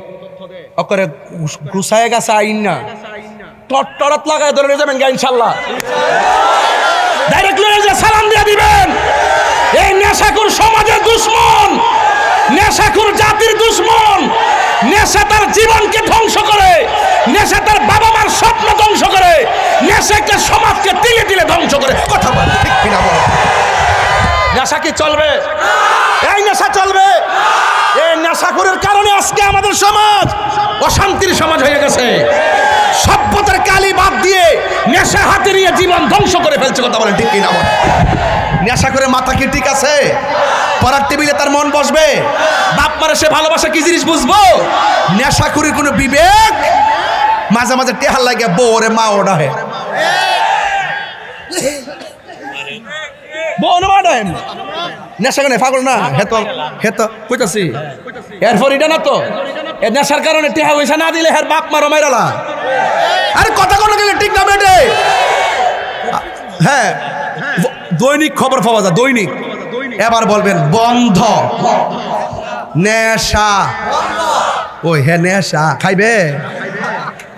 অকরে গুছায় গেছে আইন না টটটরাত লাগায় ধরে নিয়ে যাবেন ইনশাআল্লাহ। ডাইরেক্ট লয়ে যে সালাম দিয়ে দিবেন। এই নেশাখোর সমাজের দুশমন, নেশাখোর জাতির দুশমন। নেশা তার জীবনকে ধ্বংস করে, নেশা তার বাবা মার স্বপ্ন ধ্বংস করে, নেশাকে সমাজকে তিলে তিলে ধ্বংস করে। কথা বল ঠিক কিনা বল? নেশা কি চলবে? এই নেশা চলবে? এই নেশাখোরের কারণে আজকে আমাদের সমাজ অশান্তির সমাজ হয়ে গেছে। সভ্যতার কালি বাদ দিয়ে নেশা হাতে নিয়ে জীবন ধ্বংস করে ফেলছে। কথা বলেন ঠিক কিনা বল? নেশা করে মাথা কি ঠিক আছে? পড়ার টেবিলে তার মন বসবে? বাপ মারে সে ভালোবাসা কি জিনিস বুঝবো? নেশাখুরির কোনো বিবেক? মাঝে মাঝে টেহার লাগে বউরে মা ওটা হে বউ না মাডায় নেশা কেন পাগল না হেতো কইতাছি। এরপর এটা না তো এ নেশার কারণে টেহা পয়সা না দিলে হের বাপ মারো মাইরালা। আরে কথা কোনো গেলে ঠিক না বেটে? হ্যাঁ দৈনিক খবর পাওয়া যায়, দৈনিক। এবার বলবেন বন্ধ নেশা। ওই হ্যাঁ নেশা খাইবে?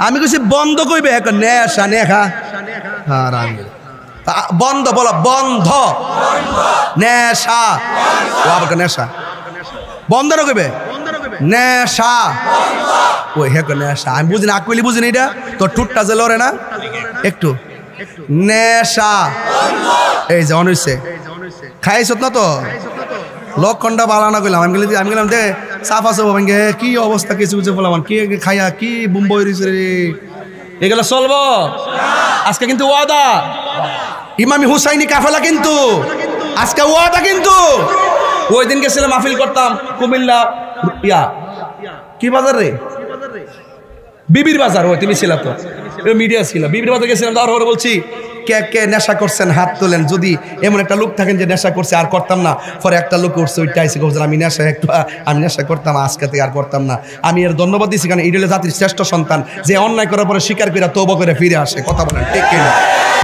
আমি কইছি বন্ধ কইবে এখন নেশা নেখা। হ্যাঁ বন্ধ বলো, বন্ধ নেশা। ও আবার নেশা বন্ধ না কইবে নেশা। ওই হ্যাঁ নেশা আমি বুঝি না, আকলি বুঝিনি এটা তোর টুটটা যে লড়ে না একটু। নেশা এই যে অনইছে খাইছ না তো লক্ষণটা বালানা কইলাম। আমি গেলাম দে সাফা সব ভেঙে কি অবস্থা কিছু কিছু বললাম কি খাইয়া কি বুম্বই রইছে রে। এগুলো চলবো আজকে কিন্তু ওয়াদা। ইমামি হুসাইনি কাফেলা কিন্তু আজকে ওয়াদা কিন্তু। ওই দিন গেছিলাম মাহফিল করতাম কুমিল্লা ইয়া কি বাজার রে বিবির বাজার। ওই তুমি ছিল তো মিডিয়া ছিল। বিবির বাজার গেছিলাম, তারপরে বলছি কে কে নেশা করছেন হাত তোলেন। যদি এমন একটা লোক থাকেন যে নেশা করছে আর করতাম না, পরে একটা লোক উঠছে ওইটা আইসে করছেন আমি নেশা করতাম আজকে থেকে আর করতাম না। আমি এর ধন্যবাদ দিচ্ছি কারণ এটা জাতির শ্রেষ্ঠ সন্তান যে অন্যায় করার পরে স্বীকার করে তওবা করে ফিরে আসে। কথা বলেন ঠিক কিনা?